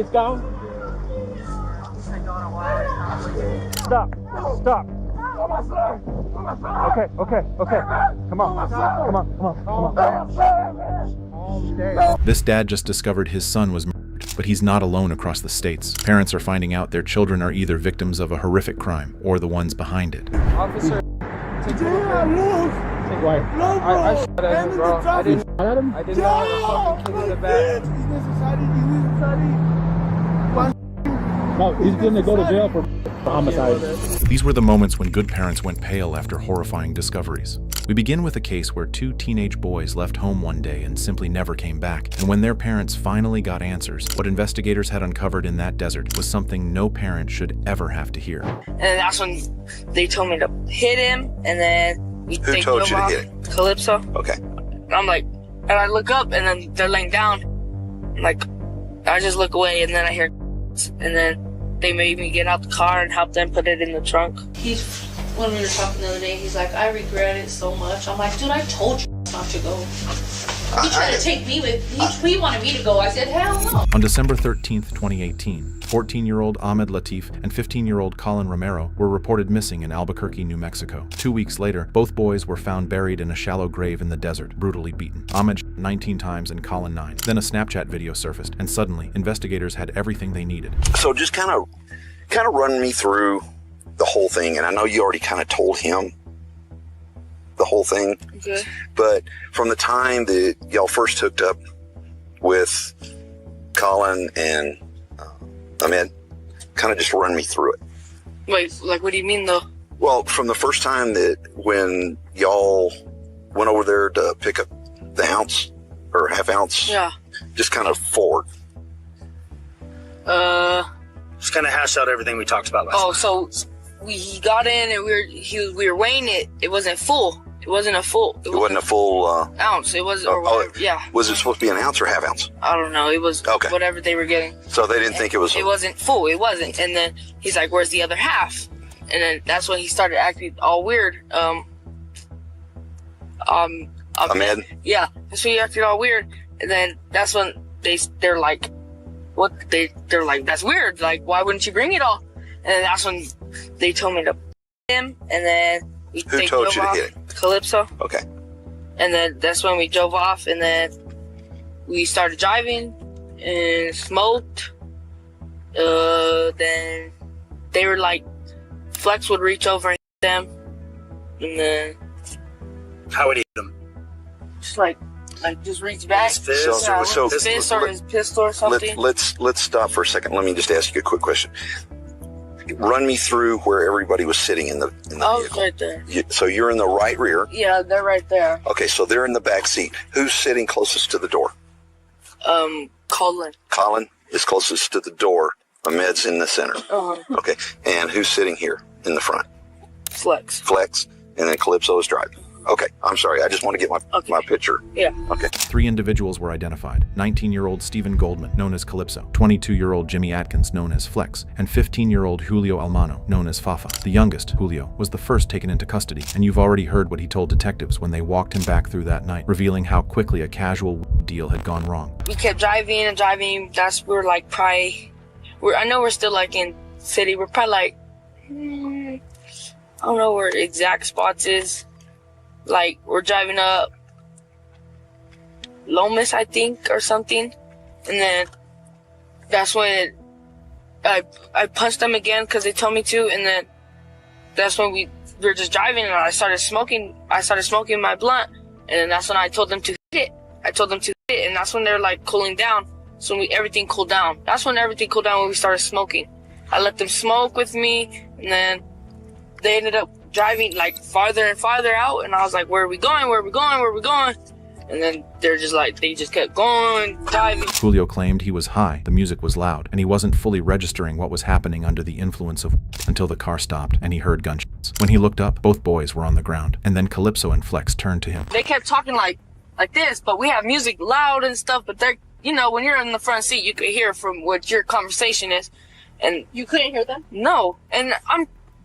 it's gone? Stop. Stop. Okay. Come on. This dad just discovered his son was murdered, but he's not alone across the states. Parents are finding out their children are either victims of a horrific crime or the ones behind it. Officer, take I shot at him, bro. I didn't have a fucking kid in the back. No, he's gonna go to jail for homicide. These were the moments when good parents went pale after horrifying discoveries. We begin with a case where two teenage boys left home one day and simply never came back. And when their parents finally got answers, what investigators had uncovered in that desert was something no parent should ever have to hear. And that's when they told me to hit him, and then who told you to hit him? Calypso. Okay. And I'm like, and I look up, and then they're laying down. Like, I just look away, and then I hear, and then they made me get out the car and help them put it in the trunk. When we were talking the other day, he's like, I regret it so much. I'm like, dude, I told you not to go. He tried to take me with, he wanted me to go. I said, hell no. On December 13th, 2018, 14-year-old Ahmed Latif and 15-year-old Colin Romero were reported missing in Albuquerque, New Mexico. 2 weeks later, both boys were found buried in a shallow grave in the desert, brutally beaten. Ahmed shot 19 times and Colin 9. Then a Snapchat video surfaced, and suddenly, investigators had everything they needed. So just kind of run me through the whole thing, and I know you already kind of told him the whole thing. Okay. But from the time that y'all first hooked up with Colin and Ahmed, kind of just run me through it. Wait, like, what do you mean, though? Well, from the first time that when y'all went over there to pick up the ounce or half ounce, yeah, just kind of forward. Just kind of hash out everything we talked about last Oh, time. so he got in and we were weighing it. It wasn't full. It wasn't a full. It wasn't a full ounce. It was, or whatever. Yeah. Was it supposed to be an ounce or half ounce? I don't know. It was okay. Whatever they were getting. So they didn't think it was. It wasn't full. It wasn't. And then he's like, "Where's the other half?" And then that's when he started acting all weird. Ahmed? Yeah, that's when he acted all weird. And then that's when they're like, "What?" They're like, "That's weird. Like, why wouldn't you bring it all?" And then that's when they told me to him. And then who told you to hit him? Calypso. Okay. And then that's when we drove off, and then we started driving and smoked. Then they were like, Flex would reach over and hit them, and then how would he hit them? Just like just reach back. His fist, his fist or his pistol or something. Let's stop for a second. Let me just ask you a quick question. Run me through where everybody was sitting in the vehicle. Right there. So you're in the right rear. Yeah, they're right there. Okay, so they're in the back seat. Who's sitting closest to the door? Colin. Colin is closest to the door. Ahmed's in the center. Okay, and who's sitting here in the front? Flex. Flex, and then Calypso is driving. Okay, I'm sorry. I just want to get my picture. Yeah. Okay. 3 individuals were identified. 19-year-old Stephen Goldman, known as Calypso, 22-year-old Jimmy Atkins, known as Flex, and 15-year-old Julio Almano, known as Fafa. The youngest, Julio, was the first taken into custody, and you've already heard what he told detectives when they walked him back through that night, revealing how quickly a casual deal had gone wrong. We kept driving and driving. We're like probably, I know we're still like in city. We're probably like, I don't know where exact spots is. Like, we're driving up Lomas, I think, or something. And then that's when I punched them again because they told me to. And then that's when we were just driving and I started smoking my blunt. And then that's when I told them to hit it. And that's when they're like cooling down. So everything cooled down. That's when everything cooled down when we started smoking. I let them smoke with me, and then they ended up driving like farther and farther out, and I was like, where are we going? And then they just kept going, driving. Julio claimed he was high, the music was loud, and he wasn't fully registering what was happening under the influence of until the car stopped and he heard gunshots. When he looked up, both boys were on the ground, and then Calypso and Flex turned to him. They kept talking like this, but we have music loud and stuff, but they're, when you're in the front seat, you could hear from what your conversation is. And you couldn't hear them? No. And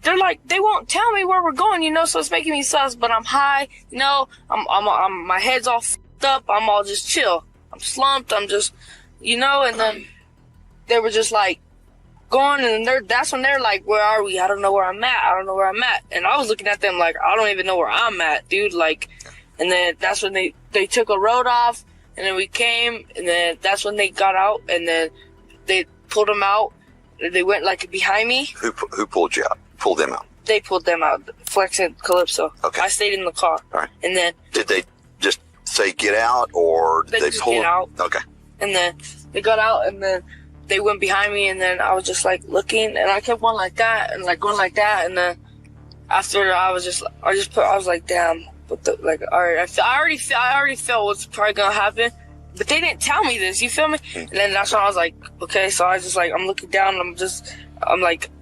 they're like, they won't tell me where we're going, so it's making me sus, but I'm high, I'm my head's all f***ed up, I'm all just chill. I'm slumped, I'm just, and then they were just like going, and that's when they're like, where are we? I don't know where I'm at. I don't know where I'm at. And I was looking at them like, I don't even know where I'm at, dude. Like, and then that's when they took a road off, and then we came, and then that's when they got out, and then they pulled them out. They went like behind me. Who pulled you out? Pulled them out? They pulled them out, Flex and Calypso. Okay. I stayed in the car. All right. And then did they just say get out, or did they just pull get out? Okay. And then they got out, and then they went behind me, and then I was just like looking, and I kept going like that, and like going like that, and then after I was like, damn, what the, like, all right, I already felt what's probably gonna happen. But they didn't tell me this, you feel me? And then that's when I was like, okay, so I just like, I'm looking down, and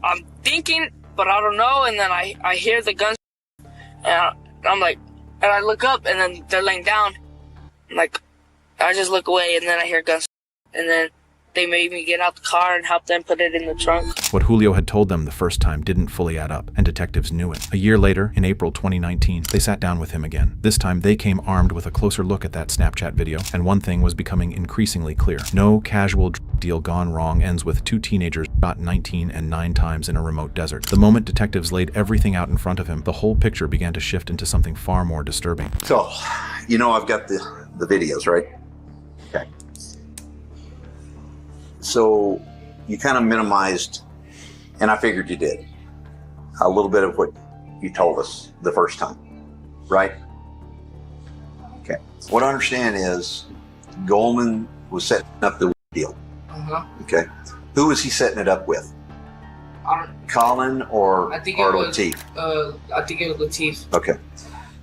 I'm thinking, but I don't know. And then I hear the guns, and I'm like, and I look up, and then they're laying down. I'm like, I just look away, and then I hear guns, and then they made me get out the car and help them put it in the trunk. What Julio had told them the first time didn't fully add up, and detectives knew it. A year later, in April 2019, they sat down with him again. This time, they came armed with a closer look at that Snapchat video, and one thing was becoming increasingly clear. No casual drug deal gone wrong ends with two teenagers shot 19 and 9 times in a remote desert. The moment detectives laid everything out in front of him, the whole picture began to shift into something far more disturbing. So, you know, I've got the videos, right? Okay. So you kind of minimized, and I figured you did, a little bit of what you told us the first time, right? Okay. What I understand is Goldman was setting up the deal. Okay. Who was he setting it up with? Colin or Latif? I think it was Latif. Okay.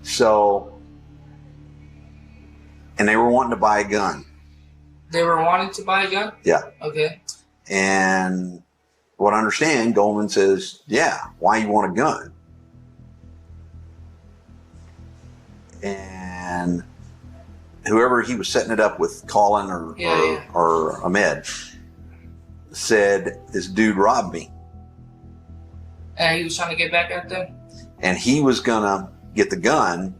So, and they were wanting to buy a gun. They were wanting to buy a gun? Yeah. Okay. And what I understand, Goldman says, yeah, why you want a gun? And whoever he was setting it up with, Colin or Ahmed, said, this dude robbed me. And he was trying to get back at them? And he was going to get the gun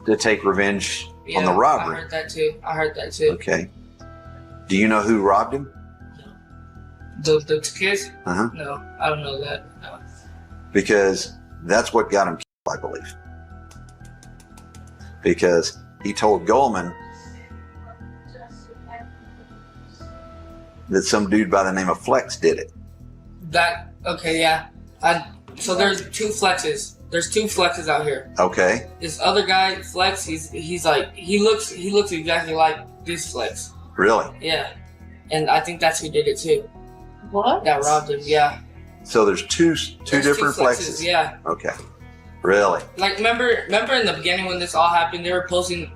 to take revenge on the robbery. I heard that too. Okay. Do you know who robbed him? The kids? Uh-huh. No, I don't know that. No. Because that's what got him killed, I believe. Because he told Goldman that some dude by the name of Flex did it. Okay, yeah. So there's 2 Flexes. There's 2 Flexes out here. Okay. This other guy, Flex, he's like, he looks exactly like this Flex. Really? Yeah. And I think that's who did it too. What? That robbed him, yeah. So there's two different Flexes. Yeah. Okay. Really? Like, remember in the beginning when this all happened, they were posting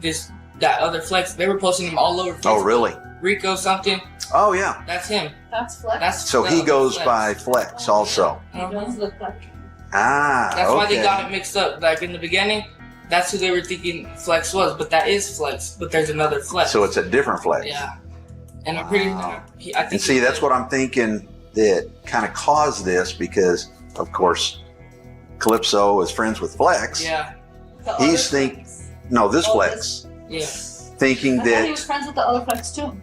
that other Flex, they were posting him all over Facebook. Oh, really? Rico something. Oh, yeah. That's him. That's Flex. So he goes by Flex also. He does look like him. That's why they got it mixed up. Like in the beginning, that's who they were thinking Flex was, but that is Flex. But there's another Flex. So it's a different Flex. Yeah. And I'm pretty. I think. And see, that's what I'm thinking that kind of caused this, because, of course, Calypso is friends with Flex. Yeah. He's thinking, no, this Flex. Yeah. Thinking I thought that. he was friends with the other Flex too.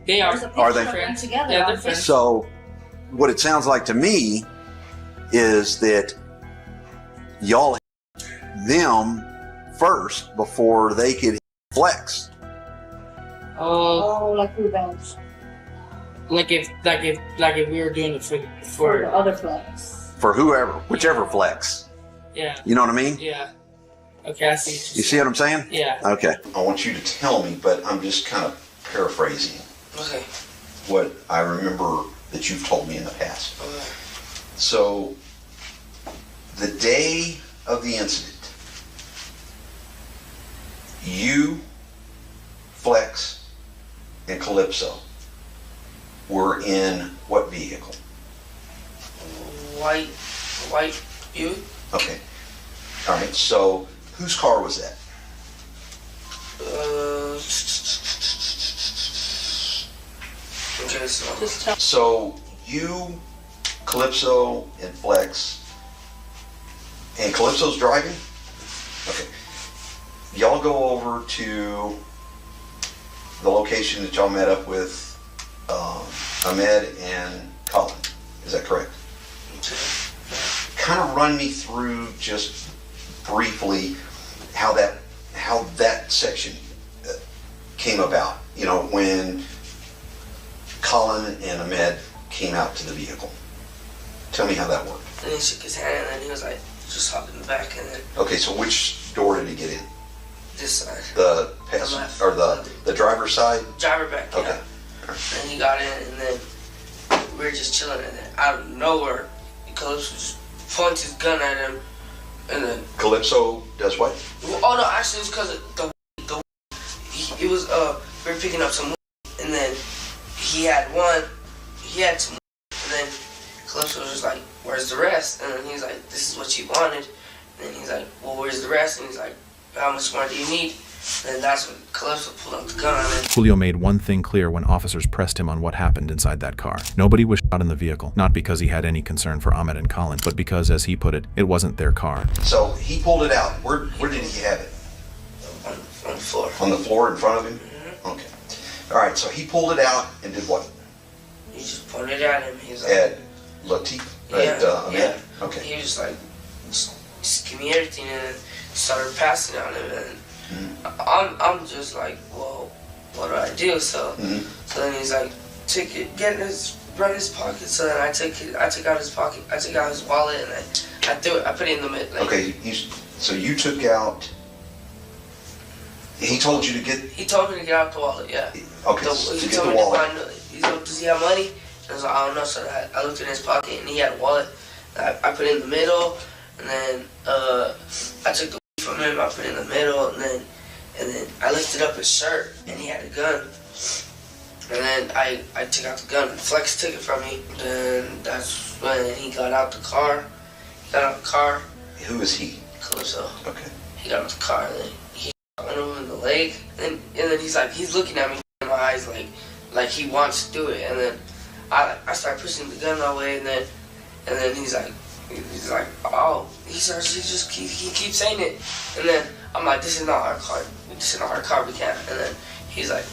They are. There's a picture Are they of them friends? together? Yeah, they're aren't they? friends. So, what it sounds like to me is that y'all hit them first before they could hit Flex. Oh, like revenge Like if we were doing it for for the other Flex. For whichever Flex. yeah. You know what I mean? Yeah. Okay, I see. You see what I'm saying? Yeah. Okay. I want you to tell me, but I'm just kind of paraphrasing Okay. what I remember that you've told me in the past. Okay. So, the day of the incident, you, Flex, and Calypso were in what vehicle? White Buick. Okay. All right. So, whose car was that? Okay, so Just tell. So, you, Calypso, and Flex, and Calypso's driving? Okay. Y'all go over to the location that y'all met up with Ahmed and Colin. Is that correct? Kind of run me through just briefly how that section came about. You know, when Colin and Ahmed came out to the vehicle. Tell me how that worked. And he shook his hand, and then he was like, just hop in the back, and then Okay, so which door did he get in? this side. The left. or the driver's side? Driver back, yeah. Okay. And he got in, and then we were just chilling, and then out of nowhere, Calypso just points his gun at him, and then Calypso does what? oh no, actually it's because it was we were picking up some weed, and then he had some weed, and then Calypso was just like, where's the rest? And then he's like, this is what you wanted. And then he's like, well, where's the rest? And he's like, how much more do you need? And then that's when Calypso pulled out the gun on him. Julio made one thing clear when officers pressed him on what happened inside that car. Nobody was shot in the vehicle, not because he had any concern for Ahmed and Colin, but because, as he put it, it wasn't their car. So he pulled it out. Where did he have it? On the floor. On the floor in front of him? Mm-hmm. Okay. All right, so he pulled it out and did what? He just pointed at him. He's like, At Latif? At Ahmed? yeah. Okay. He was just like, just give me everything, and then started passing on him, and I'm just like, well, what do I do? So so then he's like, take it, run his pocket. So then I took out his pocket, I took out his wallet, and I threw it, I put it in the mid. Like, Okay, so you took out, he told you to get, he told me to get out the wallet, yeah. okay, He to get told the me wallet. to find, he's like, does he have money? And I was like, I don't know. So I looked in his pocket, and he had a wallet. I put it in the middle, and then I took the weed from him, I put it in the middle, and then I lifted up his shirt, and he had a gun. And then I took out the gun, and Flex took it from me. Then that's when he got out the car. He got out the car. Who is he? Calypso. Okay. He got out the car, and then he shot him in the leg. And then he's looking at me in my eyes like he wants to do it. And then I start pushing the gun my way, and then he's like, oh, he keeps saying it. And then I'm like, this is not our car. This is not our car. We can't. And then he's like,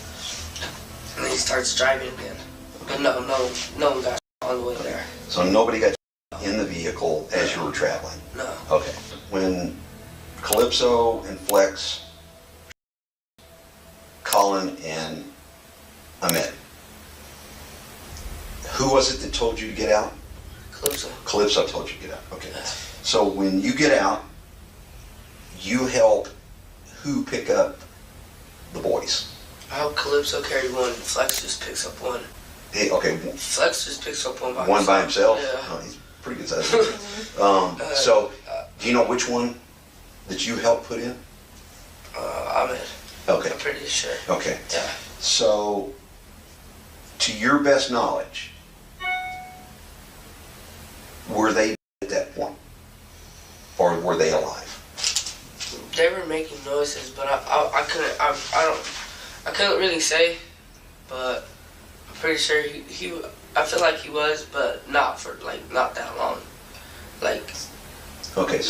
and then he starts driving again. But no one got on the way there. So nobody got in the vehicle as you were traveling? No. Okay. When Calypso and Flex, Colin and Ahmed, who was it that told you to get out? Calypso. Calypso told you to get out. Okay. Yeah. So when you get out, you help who pick up the boys? I hope Calypso carried one, and Flex just picks up one. Hey, okay, Flex just picks up one by one himself. by himself? Yeah. Oh, he's pretty good size. So, do you know which one that you helped put in? Ahmed. Okay. I'm pretty sure. Okay. Yeah. So, to your best knowledge, were they at that point? Or were they alive? They were making noises, but I couldn't really say, but I'm pretty sure he I feel like he was, but not for not that long. Okay.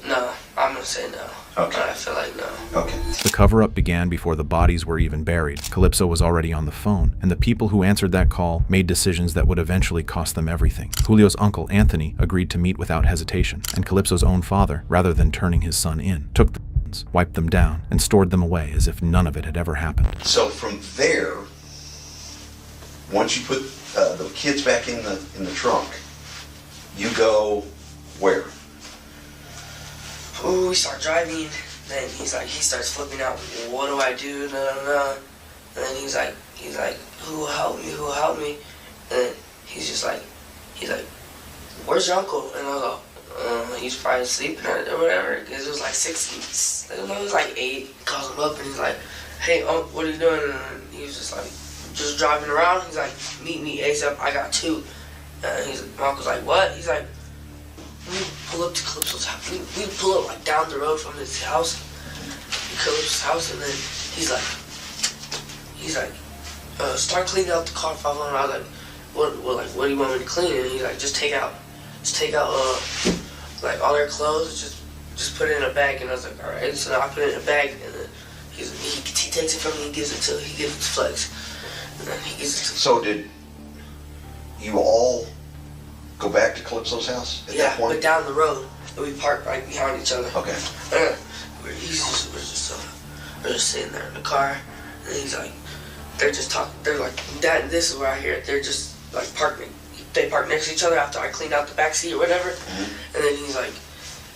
No, I'm gonna say no. Okay. I feel like no. Okay. The cover-up began before the bodies were even buried. Calypso was already on the phone, and the people who answered that call made decisions that would eventually cost them everything. Julio's uncle, Anthony, agreed to meet without hesitation, and Calypso's own father, rather than turning his son in, took the guns, wiped them down, and stored them away as if none of it had ever happened. So from there, once you put the kids back in the trunk, you go where? Ooh, we start driving. Then he starts flipping out. What do I do? And then he's like, who will help me? Who will help me? And then he's like, where's your uncle? And I was like, he's probably sleeping or whatever. Because it was like 6, it was like 8. He calls him up and he's like, hey, what are you doing? And he was just like, just driving around. He's like, meet me ASAP. I got 2. And my uncle's like, what? He's like, we pull up to Calypso's house. We pull up like down the road from his house, Calypso's house, and then he's like, start cleaning out the car, 500. I was like, what do you want me to clean? And he's like, just take out, like all their clothes, just put it in a bag. And I was like, all right. So I put it in a bag, and then he takes it from me, he gives it to Flex, and then he gives it to. So did you all go back to Calypso's house at that point? but down the road, and we parked right behind each other. Okay. We're just sitting there in the car, and he's like, they're just talking. They're like, Dad, this is where I hear it. They're just like parking. They park next to each other after I cleaned out the back seat or whatever. And then he's like,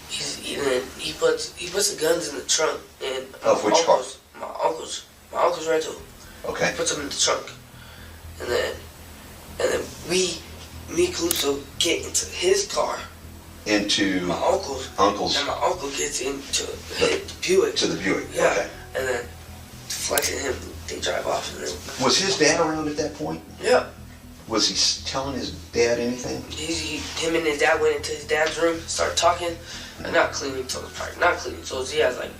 he puts the guns in the trunk. And of which car? My uncle's rental. Okay. He puts them in the trunk, and then me and Calypso get into his car. Into my uncle's. And my uncle gets into the Buick. To the Buick. Yeah. Okay. And then Flex and him, they drive off. And then was his dad around at that point? Yeah. Was he telling his dad anything? Him and his dad went into his dad's room, started talking, and not cleaning tools. Not cleaning tools. He has like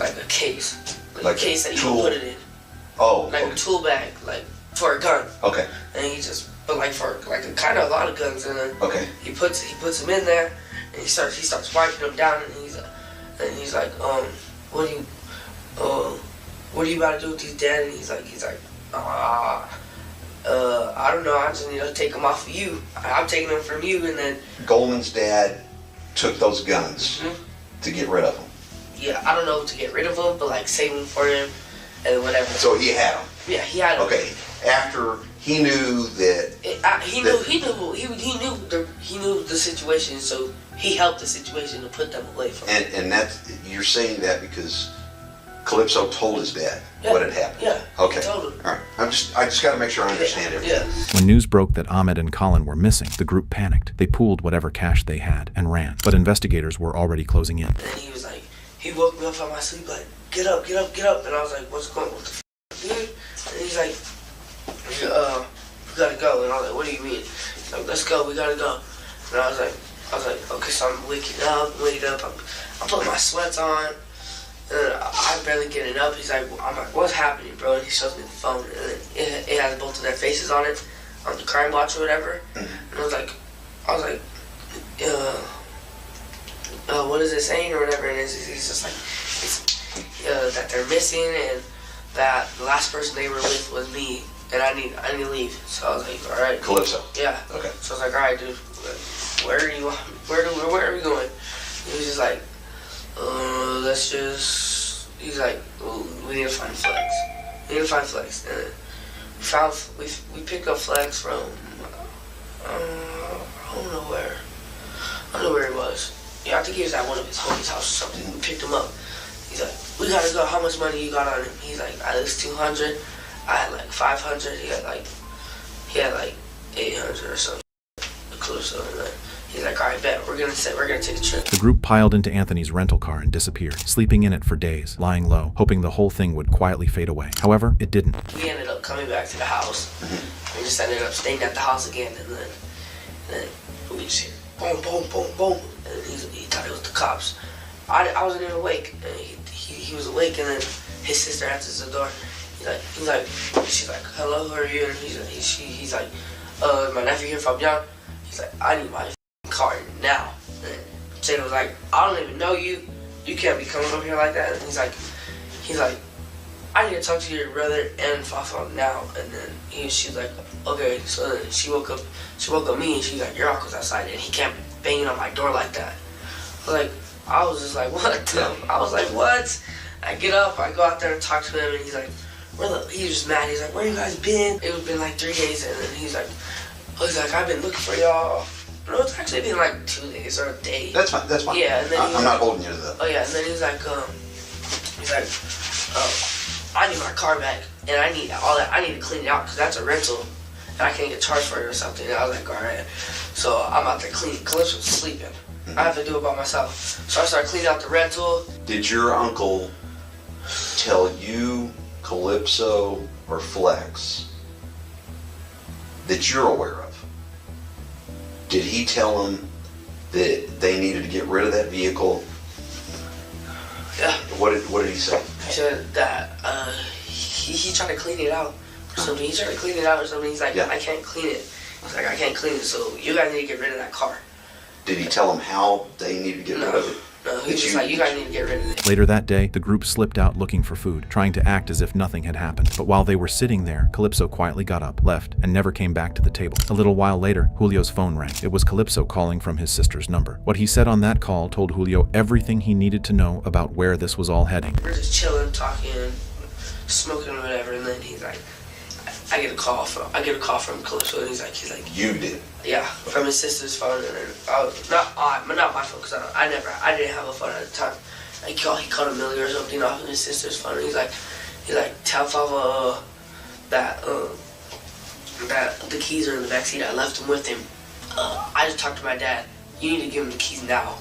a case, like a case that you can put it in. Oh. Like a tool bag, like for a gun. Okay. And he just, but like for like a kind of a lot of guns, and then he puts them in there, and he starts wiping them down, and he's like, what are you about to do with these, Dad? And he's like, I don't know, I just need to take them off of you. I'm taking them from you. And then Goldman's dad took those guns to get rid of them. Yeah, I don't know to get rid of them, but like save them for him and whatever. So he had them. Yeah, he had them. Okay, after he knew that he knew the situation, so he helped the situation to put them away from him. And that's, you're saying that because Calypso told his dad what had happened. Yeah. Okay. He told him. All right. I just got to make sure I understand everything. Yeah. When news broke that Ahmed and Colin were missing, the group panicked. They pooled whatever cash they had and ran. But investigators were already closing in. And he was like, he woke me up from my sleep like, get up. And I was like, what the f***, dude? And he's like, we gotta go. And I was like, what do you mean? He's like, let's go, we gotta go. And I was like, okay, so I'm waking up, I'm putting my sweats on. And I'm barely getting up. I'm like, what's happening, bro? And he shows me the phone, and it has both of their faces on it, on the crime watch or whatever. And I was like, what is it saying or whatever? And it's just like, that they're missing and that the last person they were with was me, and I need to leave. So I was like, all right. Calypso. Yeah. Okay. So I was like, all right, dude, where are we going? He was just like, he's like, well, we need to find Flex. And we picked up Flex from, I don't know where he was. Yeah, I think he was at one of his homie's house or something. We picked him up. He's like, we gotta go, how much money you got on him? He's like, at least 200. I had like 500. He had like 800 or something. Close to it. He's like, all right, bet, we're gonna take a trip. The group piled into Anthony's rental car and disappeared, sleeping in it for days, lying low, hoping the whole thing would quietly fade away. However, it didn't. We ended up coming back to the house. We just ended up staying at the house again, and then we just hear boom, boom, boom, boom, and he thought it was the cops. I wasn't even awake, and he was awake, and then his sister answers the door. She's like, hello, who are you? And he's like, my nephew here from Young. He's like, I need my car now. And Jada was like, I don't even know you. You can't be coming up here like that. And he's like, I need to talk to your brother and Fafa now. And then she's like, okay. So then she woke up me, and she's like, your uncle's outside, and he can't be banging on my door like that. I was just like, what? I was like, what? I get up, I go out there and talk to him, and he's like, he's just mad. He's like, where you guys been? It was been like 3 days, and then he's like, I've been looking for y'all. No, it's actually been like 2 days or a day. That's fine. Yeah, and then I'm not holding you to that. Oh yeah, and then he's like, I need my car back, and I need all that. I need to clean it out because that's a rental, and I can't get charged for it or something. And I was like, all right. So I'm out there cleaning. Calypso's sleeping. I have to do it by myself. So I started cleaning out the rental. Did your uncle tell you, Calypso, or Flex that you're aware of? Did he tell them that they needed to get rid of that vehicle? Yeah. What did he say? He said that he tried to clean it out or something. He's like, I can't clean it. He's like, I can't clean it, so you guys need to get rid of that car. Did he tell them how they needed to get rid of it? No, he was just like, you guys need to get rid of it. Later that day, the group slipped out looking for food, trying to act as if nothing had happened. But while they were sitting there, Calypso quietly got up, left, and never came back to the table. A little while later, Julio's phone rang. It was Calypso calling from his sister's number. What he said on that call told Julio everything he needed to know about where this was all heading. We're just chilling, talking, smoking, or whatever, and then he's like, I get a call from Calypso, and he's like, You did. yeah, from his sister's phone, and then not my phone, because I didn't have a phone at the time. He called a Millie or something off of his sister's phone, and he's like, tell Fava that the keys are in the backseat. I left them with him. I just talked to my dad. You need to give him the keys now.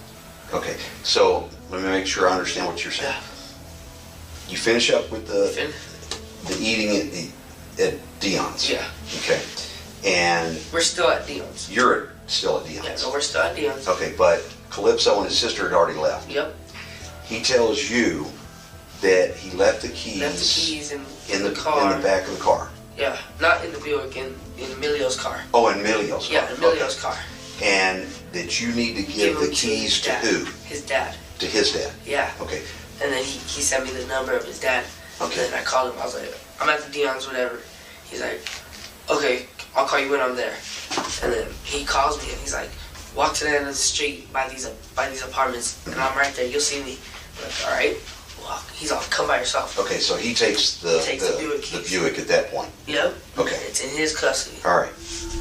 Okay, so let me make sure I understand what you're saying. Yeah. You finish up with the eating at Dion's. Yeah. Okay, and We're still at Dion's. you're still at Dion's. Yeah, no, we're still at Dion's. Okay, but Calypso and his sister had already left. Yep. He tells you that he left the keys, in the car. in the back of the car. Yeah, not in the Buick, in Emilio's car. Oh, in Emilio's car. Yeah, Emilio's car. And that you need to give the him keys to dad. who? His dad. To his dad. Yeah. Okay. And then he sent me the number of his dad. Okay. And then I called him. I was like, I'm at the Dion's, whatever. He's like, okay, I'll call you when I'm there. And then he calls me and he's like, walk to the end of the street by these apartments, and I'm right there. You'll see me. I'm like, all right. Well, he's all, come by yourself. Okay, so he takes the Buick at that point. Yep. Okay. It's in his custody. All right.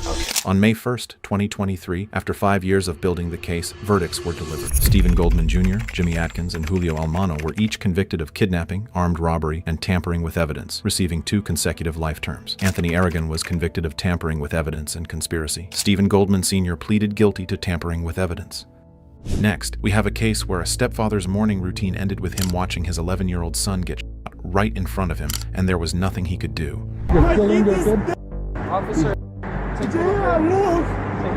Okay. On May 1st, 2023, after 5 years of building the case, verdicts were delivered. Stephen Goldman Jr., Jimmy Atkins, and Julio Almano were each convicted of kidnapping, armed robbery, and tampering with evidence, receiving 2 consecutive life terms. Anthony Aragon was convicted of tampering with evidence and conspiracy. Stephen Goldman Sr. pleaded guilty to tampering with evidence. Next, we have a case where a stepfather's morning routine ended with him watching his 11-year-old son get shot right in front of him, and there was nothing he could do. You're killing your kid? Officer,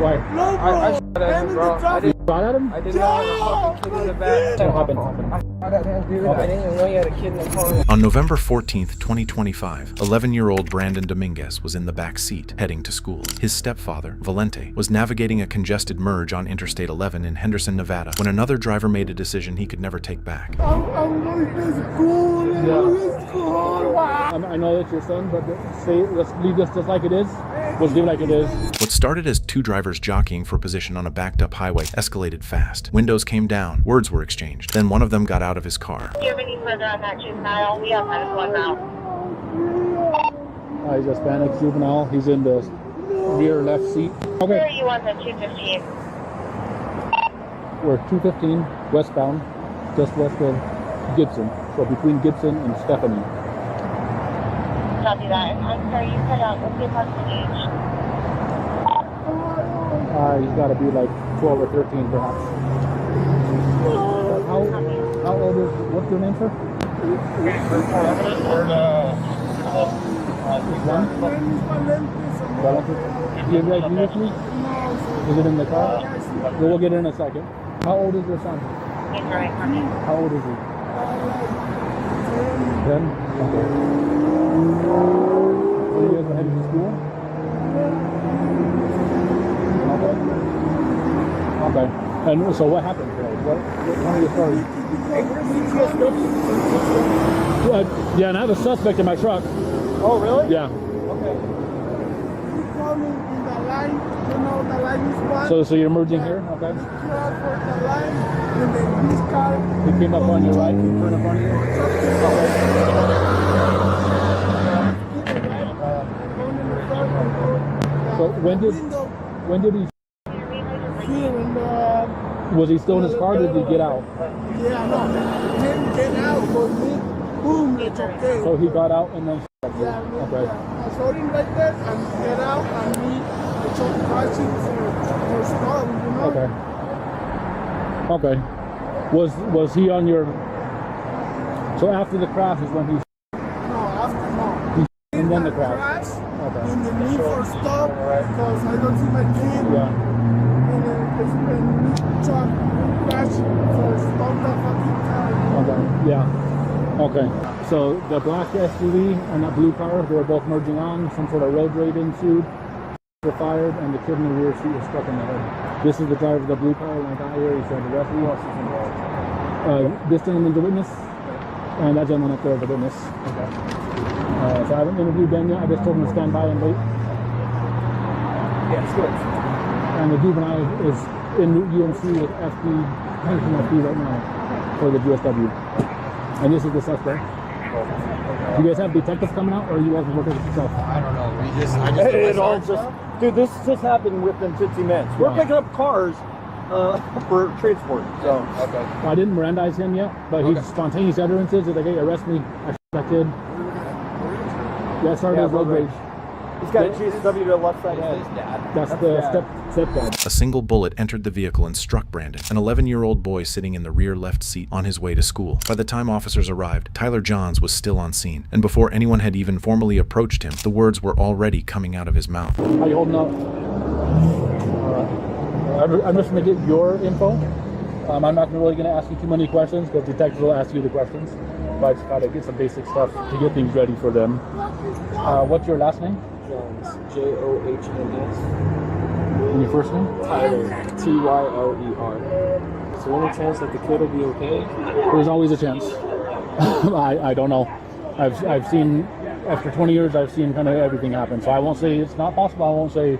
why? I shot at him, bro. I didn't shot at him? I didn't know there was a fucking kid in the back. What happened? I shot at him, dude. I didn't even know you had a kid in the car. On November 14th, 2025, 11-year-old Brandon Dominguez was in the back seat, heading to school. His stepfather, Valente, was navigating a congested merge on Interstate 11 in Henderson, Nevada, when another driver made a decision he could never take back. I'm going to school. I know that's your son, but let's leave this just like it is. Let's leave it like it is. What started as 2 drivers jockeying for position on a backed-up highway escalated fast. Windows came down, words were exchanged. Then one of them got out of his car. Do you have any further on that juvenile? We have medical en route. He's a Hispanic juvenile. He's in the rear left seat. Okay. Where are you on the 215? We're 215 westbound, just west of Gibson. So between Gibson and Stephanie. Copy that. I'm sorry, you cut out. What's the approximate age? He's got to be like 12 or 13 perhaps. How old is, what's your name, sir? Do you have your ID with me? Is it in the car? We'll get it in a second. How old is your son? He's right for me. How old is he? 10? Okay. Are you guys headed to school? Okay. And so what happened today? What are your stories? Yeah, and I have a suspect in my truck. Oh, really? Yeah. Okay. In the line, you know, the line is one. So you're merging here? Okay. For the line, and then this car. He came up on your right, he turned up on you? Okay. So when did he? Here in the. Was he still in his car or did he get out? Yeah, no. Didn't get out, but boom, it's okay. So he got out and then. Yeah, okay. I saw him like that and get out and he started crashing for stop, you know? Okay. Okay. Was he on your? So after the crash is when he. No, after no. And then the crash. Okay. In the need for stop because I don't see my kid. Yeah. And then it's been me truck crash for stop the fucking car. Okay. Yeah. Okay, so the black SUV and that blue car, they were both merging on. Some sort of road rage ensued. Were fired, and the kid in the rear seat was struck in the head. This is the driver of the blue car. When I got here, he said the rest of the officers involved. This gentleman's a witness, and that gentleman up there is a witness. Okay. So I haven't interviewed them yet. I just told them to stand by and wait. Yeah, it's good. And the juvenile is in UMC with FD, Huntington FD right now for the GSW. And this is the suspect. Do you guys have detectives coming out, or are you guys working with yourself? I don't know. It all just, dude, this just happened within 15 minutes. We're picking up cars for transport. So, okay. Well, I didn't Mirandize him yet, but he's spontaneous utterances. He's like, hey, arrest me. I shot that kid. Yeah, started with road rage. He's got a GSW to the left side head. That's the stepdad. A single bullet entered the vehicle and struck Brandon, an 11-year-old boy sitting in the rear left seat on his way to school. By the time officers arrived, Tyler Johns was still on scene, and before anyone had even formally approached him, the words were already coming out of his mouth. How you holding up? I'm just going to get your info. I'm not really going to ask you too many questions, but detectives will ask you the questions. But I just got to get some basic stuff to get things ready for them. What's your last name? Johns, Johns. And your first name? Tyler, Tyler. Is there any chance that the kid will be okay? There's always a chance. I don't know. I've seen, after 20 years, I've seen kind of everything happen. So I won't say it's not possible. I won't say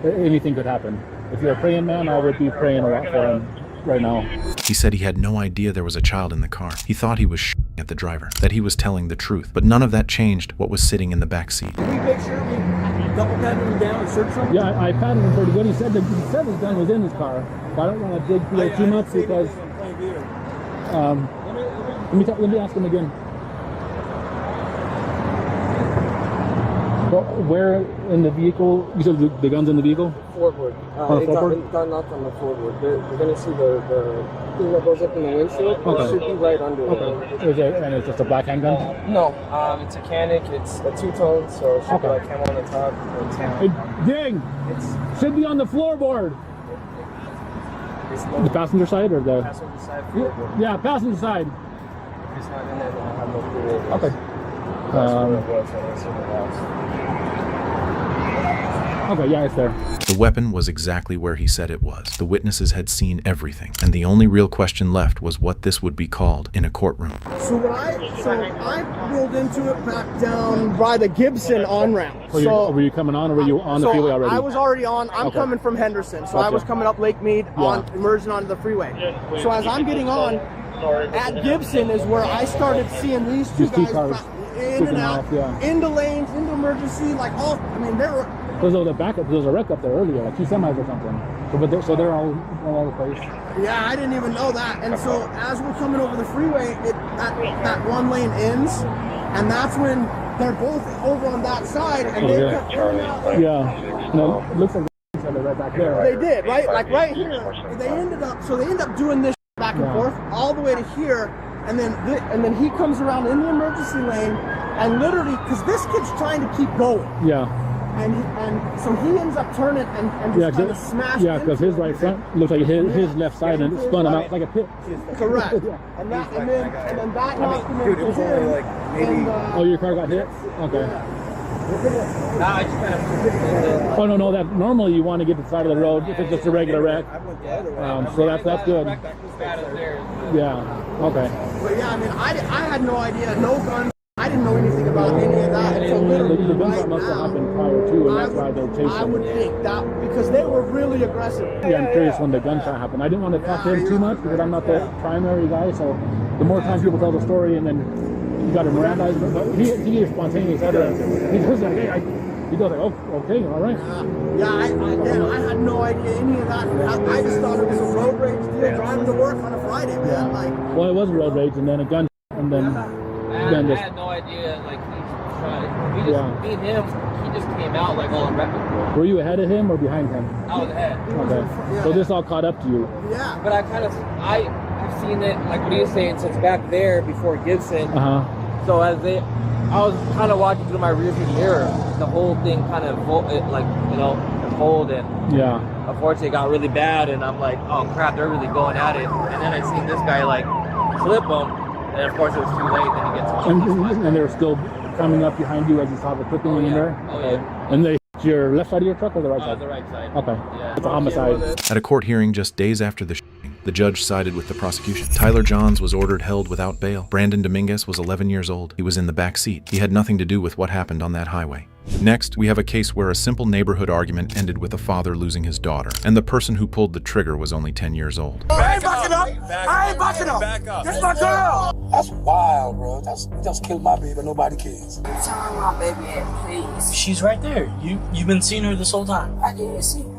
anything could happen. If you're a praying man, I would be praying a lot for him right now. He said he had no idea there was a child in the car. He thought he was shooting at the driver, that he was telling the truth, but none of that changed what was sitting in the back seat. Did we make sure we double patted him down and searched him? Yeah, I patted him pretty good. He said his gun was in his car. But I don't want to dig too much because. Let me ask him again. Well, where in the vehicle? You said the gun's in the vehicle? Floorboard. On the floorboard? It's not on the floorboard. We're going to see the thing that goes up in the windshield. Okay. It should be right under it. Okay. And it's just a black handgun? No. It's a Canic. It's a two-tone, so it should be like camo on the top. Ding! Should be on the floorboard. The passenger side or the? Passenger side floorboard. Yeah, passenger side. If it's not in there, then I have no clue where it is. Okay. That's where it was when I saw the house. Okay, yeah, it's there. The weapon was exactly where he said it was. The witnesses had seen everything, and the only real question left was what this would be called in a courtroom. So I rolled into it back down by the Gibson on-ramp. Were you coming on, or were you on the freeway already? I was already on. I'm coming from Henderson, so I was coming up Lake Mead, emerging onto the freeway. So as I'm getting on, at Gibson is where I started seeing these two guys in and out, into lanes, into emergency, like all. I mean, they were. There was a backup. There was a wreck up there earlier, like 2 semis or something. So they're all over the place. Yeah, I didn't even know that. And so as we're coming over the freeway, that one lane ends, and that's when they're both over on that side, and they kept turning out. Yeah. No, it looks like they were right back there. They did, right? Like right here. They ended up doing this back and forth all the way to here, and then he comes around in the emergency lane, and literally, because this kid's trying to keep going. Yeah. And so he ends up turning and just kind of smash. Yeah, because his right front looks like his left side, and it spun him out like a pit. Correct. And then that knocked him into him. Like maybe. Oh, your car got hit? Okay. Nah, I just kind of. Oh no, that normally you want to get to the side of the road if it's just a regular wreck. So that's good. Yeah. Okay. But yeah, I mean, I had no idea, no guns. I didn't know anything about any of that until literally The right must have now. happened prior to, and that's why they're chasing. I would think that because they were really aggressive. Yeah, I'm curious when the gunshot happened. I didn't want to talk to him too much because I'm not the primary guy. So the more times people tell the story, and then you got to Mirandize, but he gave spontaneous utterance. He goes like, hey, he goes like, oh, okay, all right. I had no idea any of that. I just thought it was a road rage deal driving to work on a Friday, man. Like, well, it was a road rage, and then a gun, and then. I had no idea, like, me and him, he just came out, like, all erect. Were you ahead of him or behind him? I was ahead. Okay. So this all caught up to you? Yeah. But I've seen it, like what he was saying, since back there before Gibson. So I was kind of watching through my rearview mirror, the whole thing kind of, unfold, and unfortunately it got really bad, and I'm like, oh crap, they're really going at it. And then I seen this guy, like, clip him. And of course it was too late, then he gets and they're still coming up behind you as you saw the clipping in there? Oh yeah. And they To your left side of your truck or the right side? The right side. Okay. Yeah. It's a homicide. At a court hearing just days after the shooting, the judge sided with the prosecution. Tyler Johns was ordered held without bail. Brandon Dominguez was 11 years old. He was in the back seat. He had nothing to do with what happened on that highway. Next, we have a case where a simple neighborhood argument ended with a father losing his daughter, and the person who pulled the trigger was only 10 years old. I ain't backing up. I ain't backing up. Back up. That's my girl. That's wild, bro. Just killed my baby. Nobody cares. Tell my baby, please. She's right there. You've been seeing her this whole time. I didn't see her.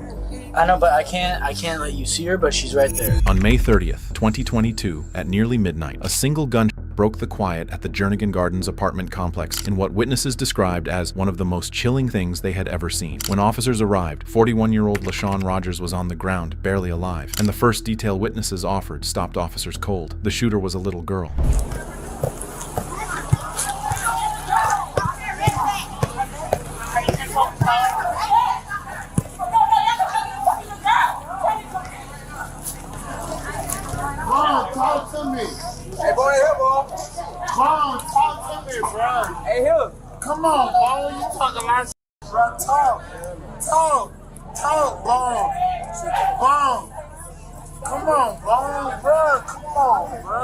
I know, but I can't let you see her, but she's right there. On May 30th, 2022, at nearly midnight, a single gunshot broke the quiet at the Jernigan Gardens apartment complex in what witnesses described as one of the most chilling things they had ever seen. When officers arrived, 41-year-old LaShawn Rogers was on the ground, barely alive, and the first detail witnesses offered stopped officers cold. The shooter was a little girl. Talk to me. Hey, boy, here, boy. Come on, talk to me, bro. Hey, here. Come on, boy. You talking a lot of shit, bro. Talk, bro. Come on, bro. Come on, bro.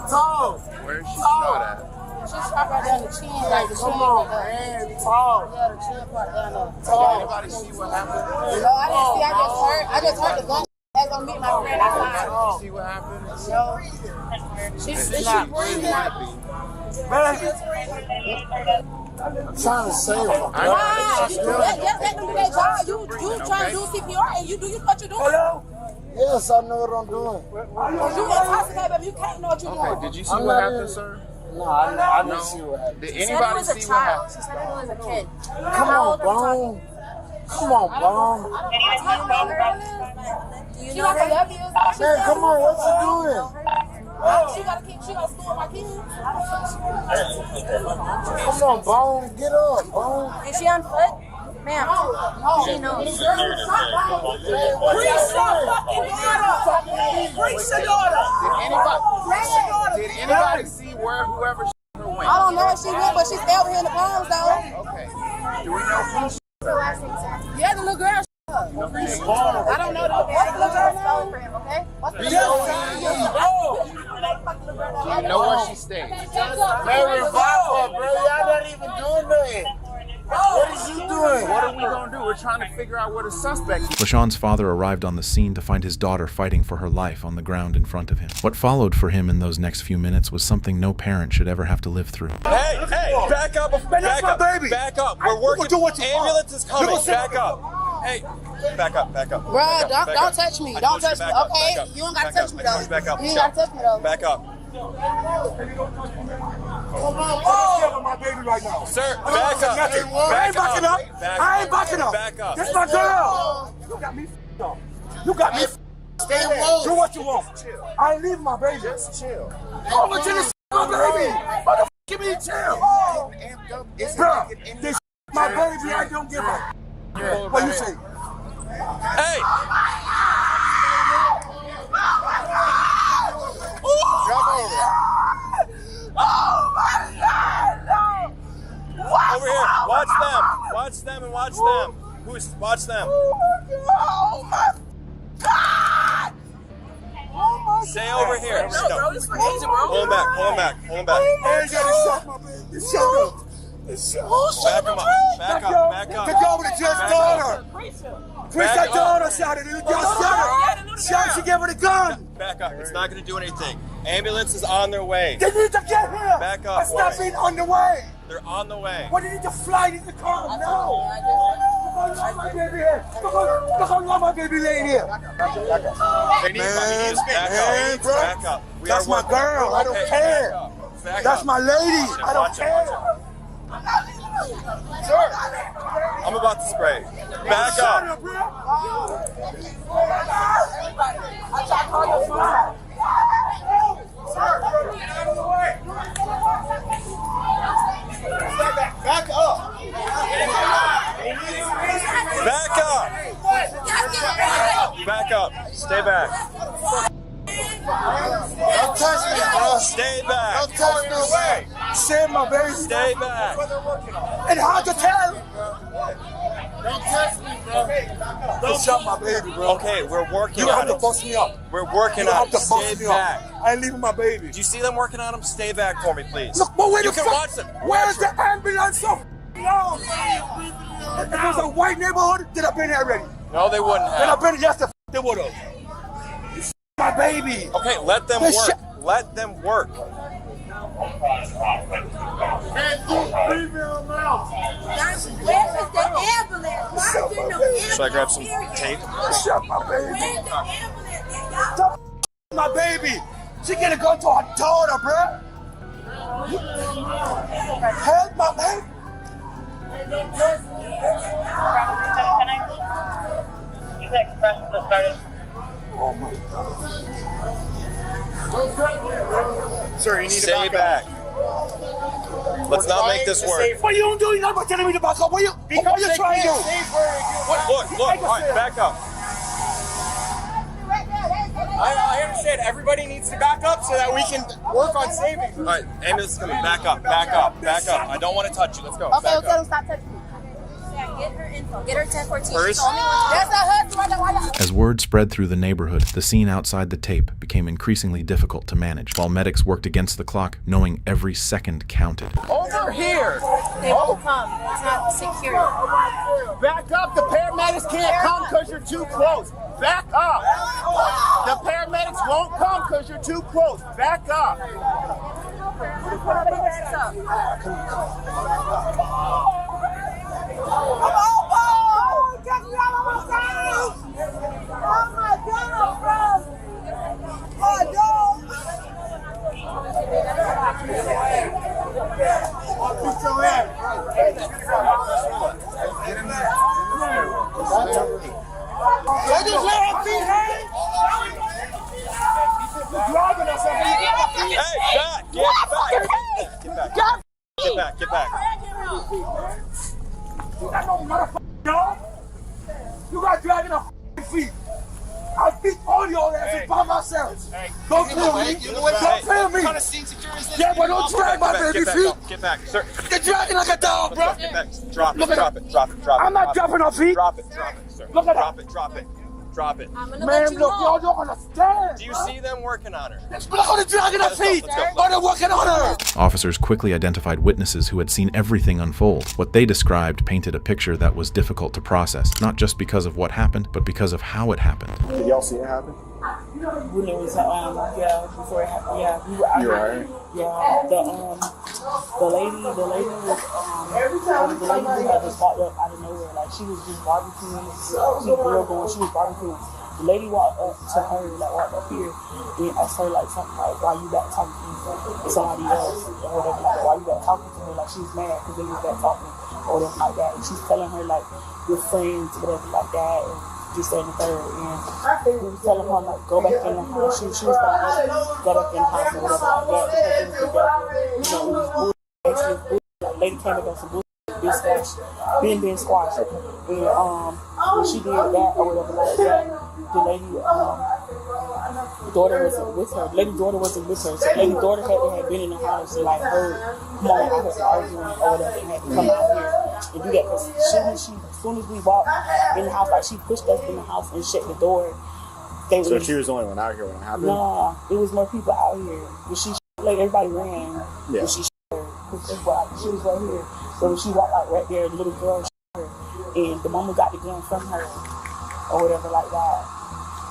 Talk. Where's she shot at? She shot right down the chin, like the chin. Come on, man. Talk. Yeah, the chin part down there. Talk. Anybody see what happened? No, I didn't see. I just heard the gun. As I'm meeting my friend outside. See what happened? No. She's breathing. Man, I'm trying to save her. Let them do their job. You trying to do CPR and you do what you're doing. Hello? Yes, I know what I'm doing. You intoxicated, baby. You can't know what you're doing. Okay, did you see what happened, sir? No, I didn't see what happened. Did anybody see what happened? She said it was a kid. Come on, Bone. Come on, Bone. She like 11 years old. Man, come on, what you doing? She got school with my kids. Come on, Bone, get up, Bone. Is she on foot? Ma'am, she knows. Preach your fucking daughter. Preach your daughter. Did anybody see where whoever shot her went? I don't know where she went, but she's over here in the palms, though. Okay. Do we know who shot her? Yeah, the little girl. I don't know the little girl spelling for him, okay? What's the little girl? Do you know where she stayed? Man, revive her, bro. Y'all not even doing nothing. What is you doing? What are we gonna do? We're trying to figure out where the suspect is. LaShawn's father arrived on the scene to find his daughter fighting for her life on the ground in front of him. What followed for him in those next few minutes was something no parent should ever have to live through. Hey, back up. That's my baby. Back up. We're working. Ambulance is coming. Back up. Hey, back up. Bro, don't touch me. Don't touch me. Okay, you don't gotta touch me though. Back up. You ain't gotta touch me though. Back up. Come on, my baby right now. Sir, back up. I ain't backing up. I ain't backing up. Back up. That's my girl. You got me up. You got me. Stay woke. Do what you want. I ain't leaving my baby. Just chill. Over to the my baby. Motherfucker, give me a chill. Bro, this my baby. I don't give a. What you say? Hey. Jump over. Oh my God! No! Wow. Over here. Watch them. Watch them and watch them. Watch them. Oh my God! Oh my God! Stay over here. No, bro, this is for Asia, bro. Pull him back. I ain't got to shut my baby. Shut up. Back him up. Back up. The girl with the just daughter. Preach that daughter, shot it. You just shot her. Shot, she gave her the gun. Back up. It's not going to do anything. Ambulance is on their way. They need to get here. Back up. It's not being on the way. They're on the way. What, they need to fly in the car? No. Look how my baby here. Look how my baby laying here. Back up. That's my girl. I don't care. That's my lady. I don't care. Sir, I'm about to spray. Back up. Back up. Back up. Back up. Stay back. Don't touch me, bro. Stay back. Don't touch me. Save my baby. Stay back. And hard to tell. Don't touch me, bro. Don't shut my baby, bro. Okay, we're working You don't on have to him. bust me up. We're working You don't on have to him. Stay bust me back. up. I ain't leaving my baby. Do you see them working on him? Stay back for me, please. Look, but where you the can fuck? watch them. Where's the ambulance so long? If it was a white neighborhood, they'd have been here already. No, they wouldn't They'd have have. been, yes, they would have. My baby. Okay, let them work. Let them work. Where is the ambulance? Why is there no ambulance? Should I grab some tape? Shut my baby. Where's the ambulance? Stop my baby. She gonna go to her daughter, bro. Help my baby. Oh my God. Sir, you need to back. Let's not make this work. What you doing? You're not telling me to back up. What you trying to do? Look, all right, back up. I understand. Everybody needs to back up so that we can work on saving. All right, ambulance is coming. Back up, back up, back up. I don't want to touch you. Let's go. Okay, Back tell him up. stop touching me. Yeah, get her info. Get her 1014. First- That's a husband. As word spread through the neighborhood, the scene outside the tape became increasingly difficult to manage, while medics worked against the clock, knowing every second counted. Over here. They won't come. It's not secure. Back up. The paramedics can't come because you're too close. Back up. The paramedics won't come because you're too close. Back up. Get back. You got no motherfucking dog. You got dragging a feet. I'll beat all your asses by myself. Don't kill me. Don't kill me. Yeah, but don't drag my baby feet. Get back, sir. You're dragging like a dog, bro. Get back. Drop Look it, at drop it. I'm not dropping her feet. Drop it, sir. Look at Drop it. Man, look, y'all don't understand. Do you see them working on her? Look on the dragging her feet. Oh, they're working on her. Officers quickly identified witnesses who had seen everything unfold. What they described painted a picture that was difficult to process, not just because of what happened, but because of how it happened. Did y'all see it happen? When it was, before it happened, You were here? Yeah, the lady was, the lady who had just walked up out of nowhere, like she was just barbecuing, she was barbecuing. The lady walked up to her, walked up here, and asked her something like, why you back talking to somebody else, or whatever, why you back talking to her, she was mad because they was back talking, or whatever like that, and she's telling her your friends, whatever like that, and this, that, and the third, and he was telling her go back in the house. She was telling her go back in the house or whatever like that because it was together. It was bullshit. Actually, bullshit. Lady came up on some bullshit, being squashed. And when she did that or whatever like that, the lady daughter wasn't with her. The lady's daughter wasn't with her. So the lady's daughter had been in the house and heard I was arguing or whatever and had to come out here and do that because as soon as we walked in the house, she pushed us in the house and shut the door. So she was the only one out here when it happened? Nah, it was more people out here. But everybody ran. Yeah. But she shot her. She was right here. So when she walked out right there, the little girl shot her. And the mama got the gun from her or whatever like that.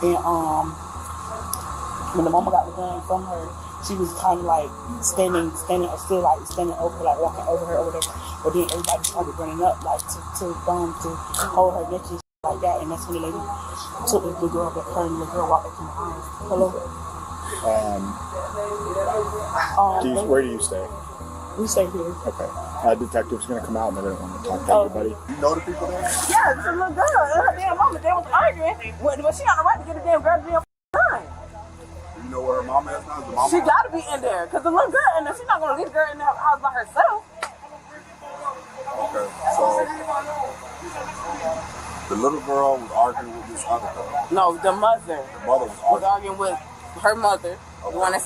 And when the mama got the gun from her, she was kind of standing over her, walking over her or whatever. But then everybody started running up to hold her neck and like that. And that's when the lady took the little girl, but her and the little girl walked back in the house. Hello. Where do you stay? We stay here. Okay. Detective's gonna come out and they're gonna want to talk to everybody. You know the people there? Yeah, it's a little girl and her damn mama. They was arguing, but she got the right to get a damn girl damn time. You know where her mama is now? Is the mama? She gotta be in there, cause the little girl in there, she's not gonna leave the girl in the house by herself. Okay, so the little girl was arguing with this other girl. No, the mother. The mother was arguing with her mother. Okay.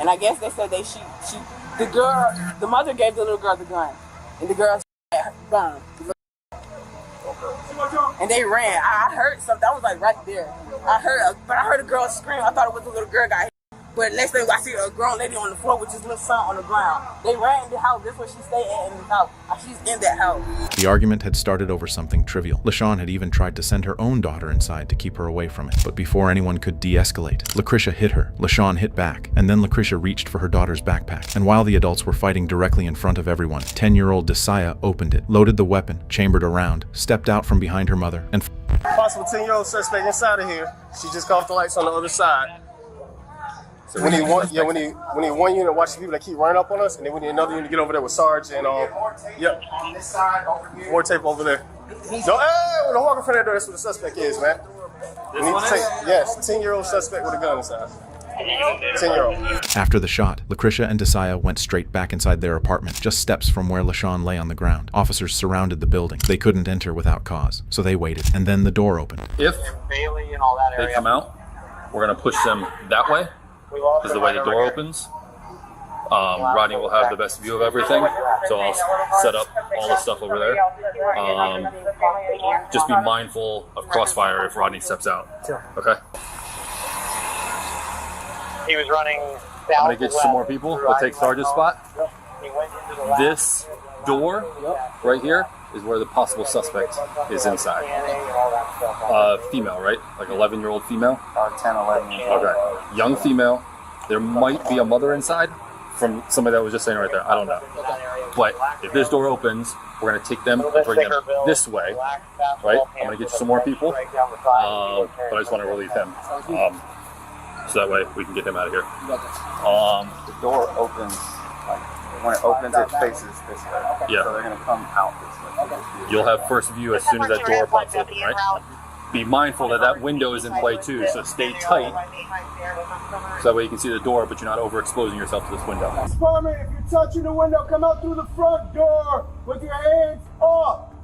And I guess they said the mother gave the little girl the gun, and the girl had her gun. Okay. and they ran. I heard something. I was like right there. I heard a girl scream. I thought it was a little girl got hit. But next thing I see a grown lady on the floor with his little son on the ground. They ran in the house. That's where she stayed in the house. She's in that house. The argument had started over something trivial. LaShawn had even tried to send her own daughter inside to keep her away from it. But before anyone could de-escalate, Lucretia hit her. LaShawn hit back, and then Lucretia reached for her daughter's backpack. And while the adults were fighting directly in front of everyone, 10-year-old Desaya opened it, loaded the weapon, chambered a round, stepped out from behind her mother, and possible 10-year-old suspect inside of here. She just got off the lights on the other side. So we need one unit watching people that keep running up on us, and then we need another unit to get over there with Sarge and yep. More tape over there. No, hey, don't walk in front of that door. That's what the suspect is, man. We need to take, yes, 10-year-old suspect with a gun inside. 10-year-old. After the shot, Lucretia and Desaya went straight back inside their apartment, just steps from where LaShawn lay on the ground. Officers surrounded the building. They couldn't enter without cause, so they waited, and then the door opened. If they come out, we're going to push them that way. Is the way the door opens. Rodney will have the best view of everything, so I'll set up all the stuff over there. Just be mindful of crossfire if Rodney steps out. Okay? He was running. I'm going to get you some more people. We'll take Sarge's spot. This door right here is where the possible suspect is inside. Female, right? Like 11-year-old female? 10, 11 years old. Okay. Young female. There might be a mother inside from somebody that was just saying right there. I don't know. But if this door opens, we're going to take them and bring them this way, right? I'm going to get you some more people, but I just want to relieve him. So that way we can get him out of here. The door opens, like, when it opens, it faces this way. Yeah. So they're going to come out this way. You'll have first view as soon as that door pops open, right? Be mindful that that window is in play too, so stay tight. So that way you can see the door, but you're not overexposing yourself to this window. Department, if you're touching the window, come out through the front door with your hands up.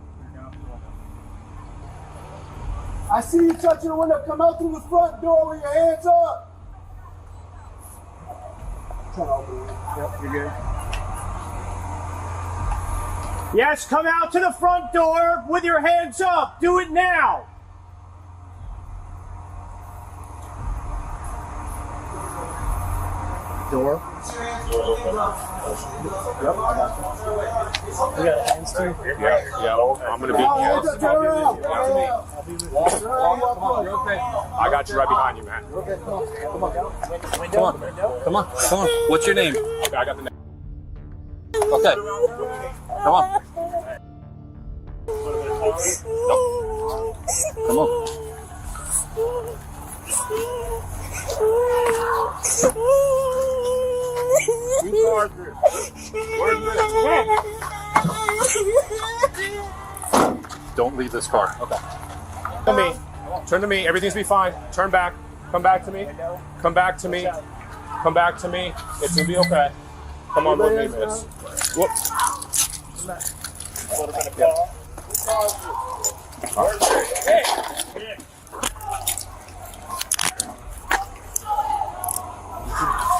I see you touching the window. Come out through the front door with your hands up. Yep, you're good. Yes, come out to the front door with your hands up. Do it now. Door. We got hands too. Yeah. I'm gonna be. I got you right behind you, man. Come on. What's your name? Okay, I got the name. Okay. Come on. Come on. Don't leave this car. Okay. Turn to me. Everything's be fine. Turn back. Come back to me. Come back to me. Come back to me. It's gonna be okay. Come on, look at this. Whoop.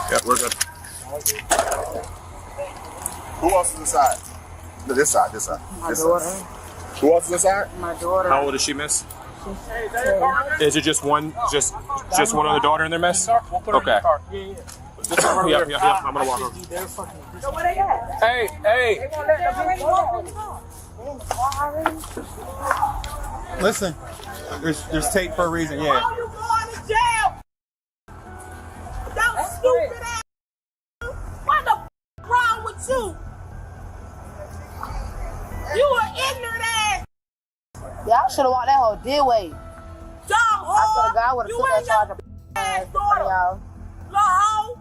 Yeah, we're good. Who else is inside? No, this side. My daughter. Who else is inside? My daughter. How old is she, miss? Is it just one other daughter in there, miss? Okay. Yeah. I'm gonna walk over. So where they at? Hey. Listen, there's tape for a reason, yeah. Oh, you going to jail? That stupid ass. What the f wrong with you? You an ignorant ass. Y'all should have walked that whole dead way. Dumb hoe. I swear to God, I would have took that charge of ass daughter. y'all. Little hoe.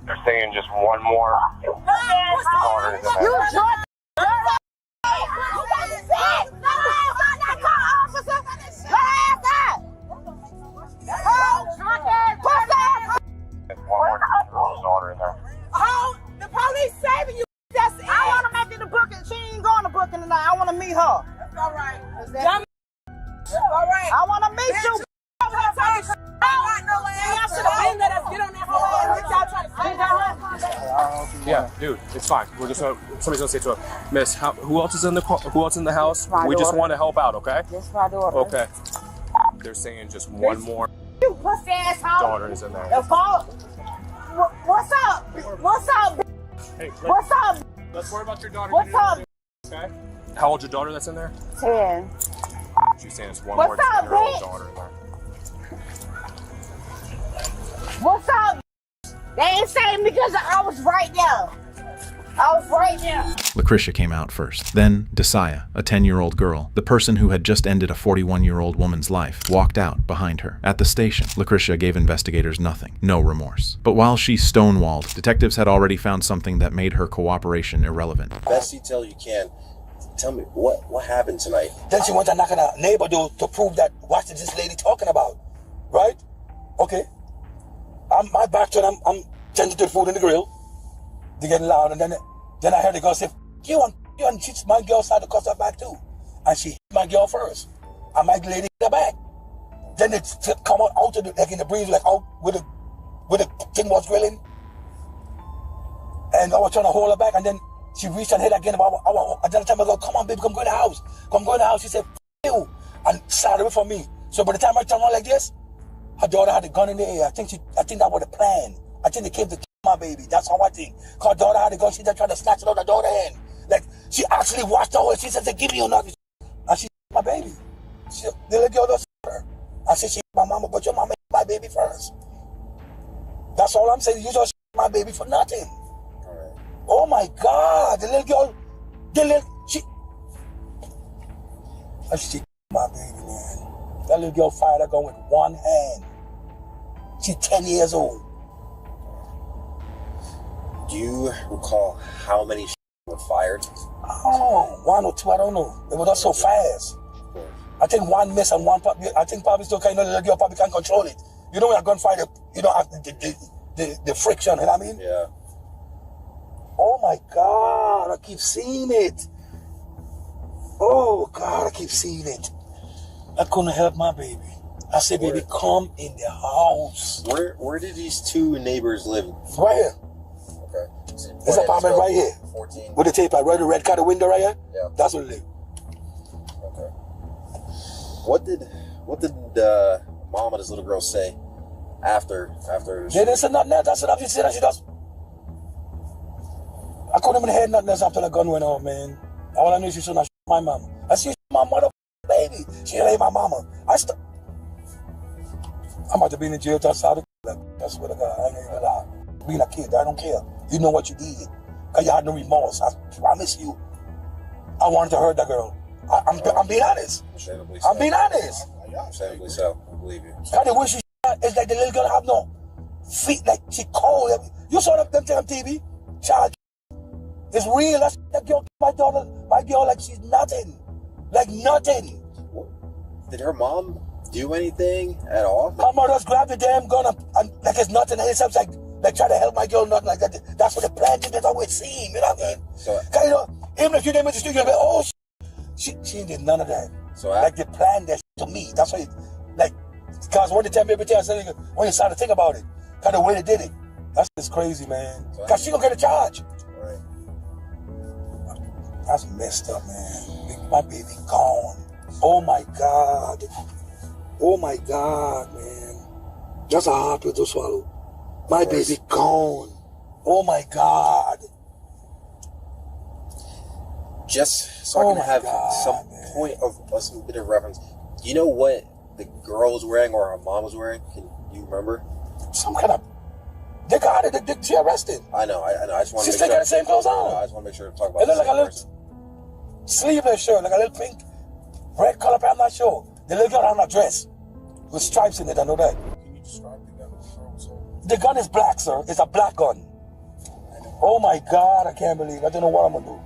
They're saying just one more. You drunk. The police saving you. That's it. I want to make it to booking. She ain't going to booking tonight. I want to meet her. That's all right. All right. I want to meet you. I should have been there. Let's get on that whole ass. What y'all trying to say? Yeah, dude, it's fine. We're just somebody's gonna say to her, Miss, who else is in the who else in the house? We just want to help out, okay? This is my daughter. Okay. They're saying just one more You pussy asshole. daughter is in there. What's up? What's up? Hey, What's up? Let's worry about your daughter. What's up? Okay. How old's your daughter that's in there? 10. She's saying it's one What's more up, 10-year-old bitch? daughter in there. What's up? They ain't saying because I was right there. I was right there. Lucretia came out first. Then Desaya, a 10-year-old girl, the person who had just ended a 41-year-old woman's life, walked out behind her. At the station, Lucretia gave investigators nothing, no remorse. But while she stonewalled, detectives had already found something that made her cooperation irrelevant. Best detail you can. Tell me, what happened tonight? Then she went to knock on a neighbor door to prove that what is this lady talking about, right? Okay. My back to it, I'm tending to the food in the grill. They getting loud, and then I heard the girl say, you and she's my girl started to cuss her back too. And she hit my girl first. And my lady hit her back. Then it come out of the, like in the breeze, like out with the thing was grilling. And I was trying to hold her back, and then she reached and hit again. And then I go, come on, baby, come go in the house. Come go in the house. She said, you, and started away from me. So by the time I turned around like this, her daughter had a gun in the air. I think that was the plan. I think they came to kill my baby. That's how I think. Cause her daughter had a gun. She just tried to snatch it out of her daughter's hand. Like, she actually watched her. She said, give me your nothing. And she my baby. The little girl does her. I said, she my mama, but your mama hit my baby first. That's all I'm saying. You just my baby for nothing. Oh my God. The little girl, she my baby, man. That little girl fired her gun with one hand. She's 10 years old. Do you recall how many were fired? Oh, 1 or 2, I don't know. It was just so fast. I think one missed and one probably, I think probably still kind of, the little girl probably can't control it. You know when a gunfighter, you don't have the friction, you know what I mean? Yeah. Oh my God, I keep seeing it. Oh God, I keep seeing it. I couldn't help my baby. I said, baby, come in the house. Where did these two neighbors live? Right here. Okay. This apartment right here. 14. With the tape, right the red kind of window right here? Yeah. That's where they live. Okay. What did mom and this little girl say after They didn't say nothing else. That's enough. She said that she just, I couldn't even hear nothing else after the gun went off, man. All I knew, she should not shoot my mama. I see my mother baby. She ain't my mama. I'm about to be in the jail till I saw the that's what I got. I ain't even lie. Being a kid, I don't care. You know what you did. Cause you had no remorse. I promise you. I wanted to hurt that girl. I'm being honest. I'm being honest. Understandably so. I believe you. Cause the way she is like the little girl have no feet, like she cold. You saw them on TV? Child. It's real. That's that girl, my girl, like she's nothing. Like nothing. Did her mom do anything at all? My mother just grabbed the damn gun and like it's nothing. And it sounds like try to help my girl, nothing like that. That's what the plan did. That's always seen. You know what I mean? So, you know, even if you didn't make the street, you'll be, oh, she did none of that. So like the plan that to me. That's why, like, because when they tell me everything, I said, when you started to think about it, kind of way they did it. That's just crazy, man. Because she gonna get a charge. Right. That's messed up, man. My baby gone. Oh my God. Oh my God, man. That's a hard pill to swallow. My baby gone. Oh my God. Just so I can have some point of some bit of reference. Do you know what the girl was wearing or her mom was wearing? Can you remember? Some kind of. They got it. She arrested. I know. I just want to. She's still got the same clothes on. I just want to make sure to talk about. It looks like a little sleeveless shirt, like a little pink, red color. I'm not sure. The little girl had a dress with stripes in it. I know that. Can you describe the gun? The gun is black, sir. It's a black gun. Oh my God, I can't believe. I don't know what I'm gonna do.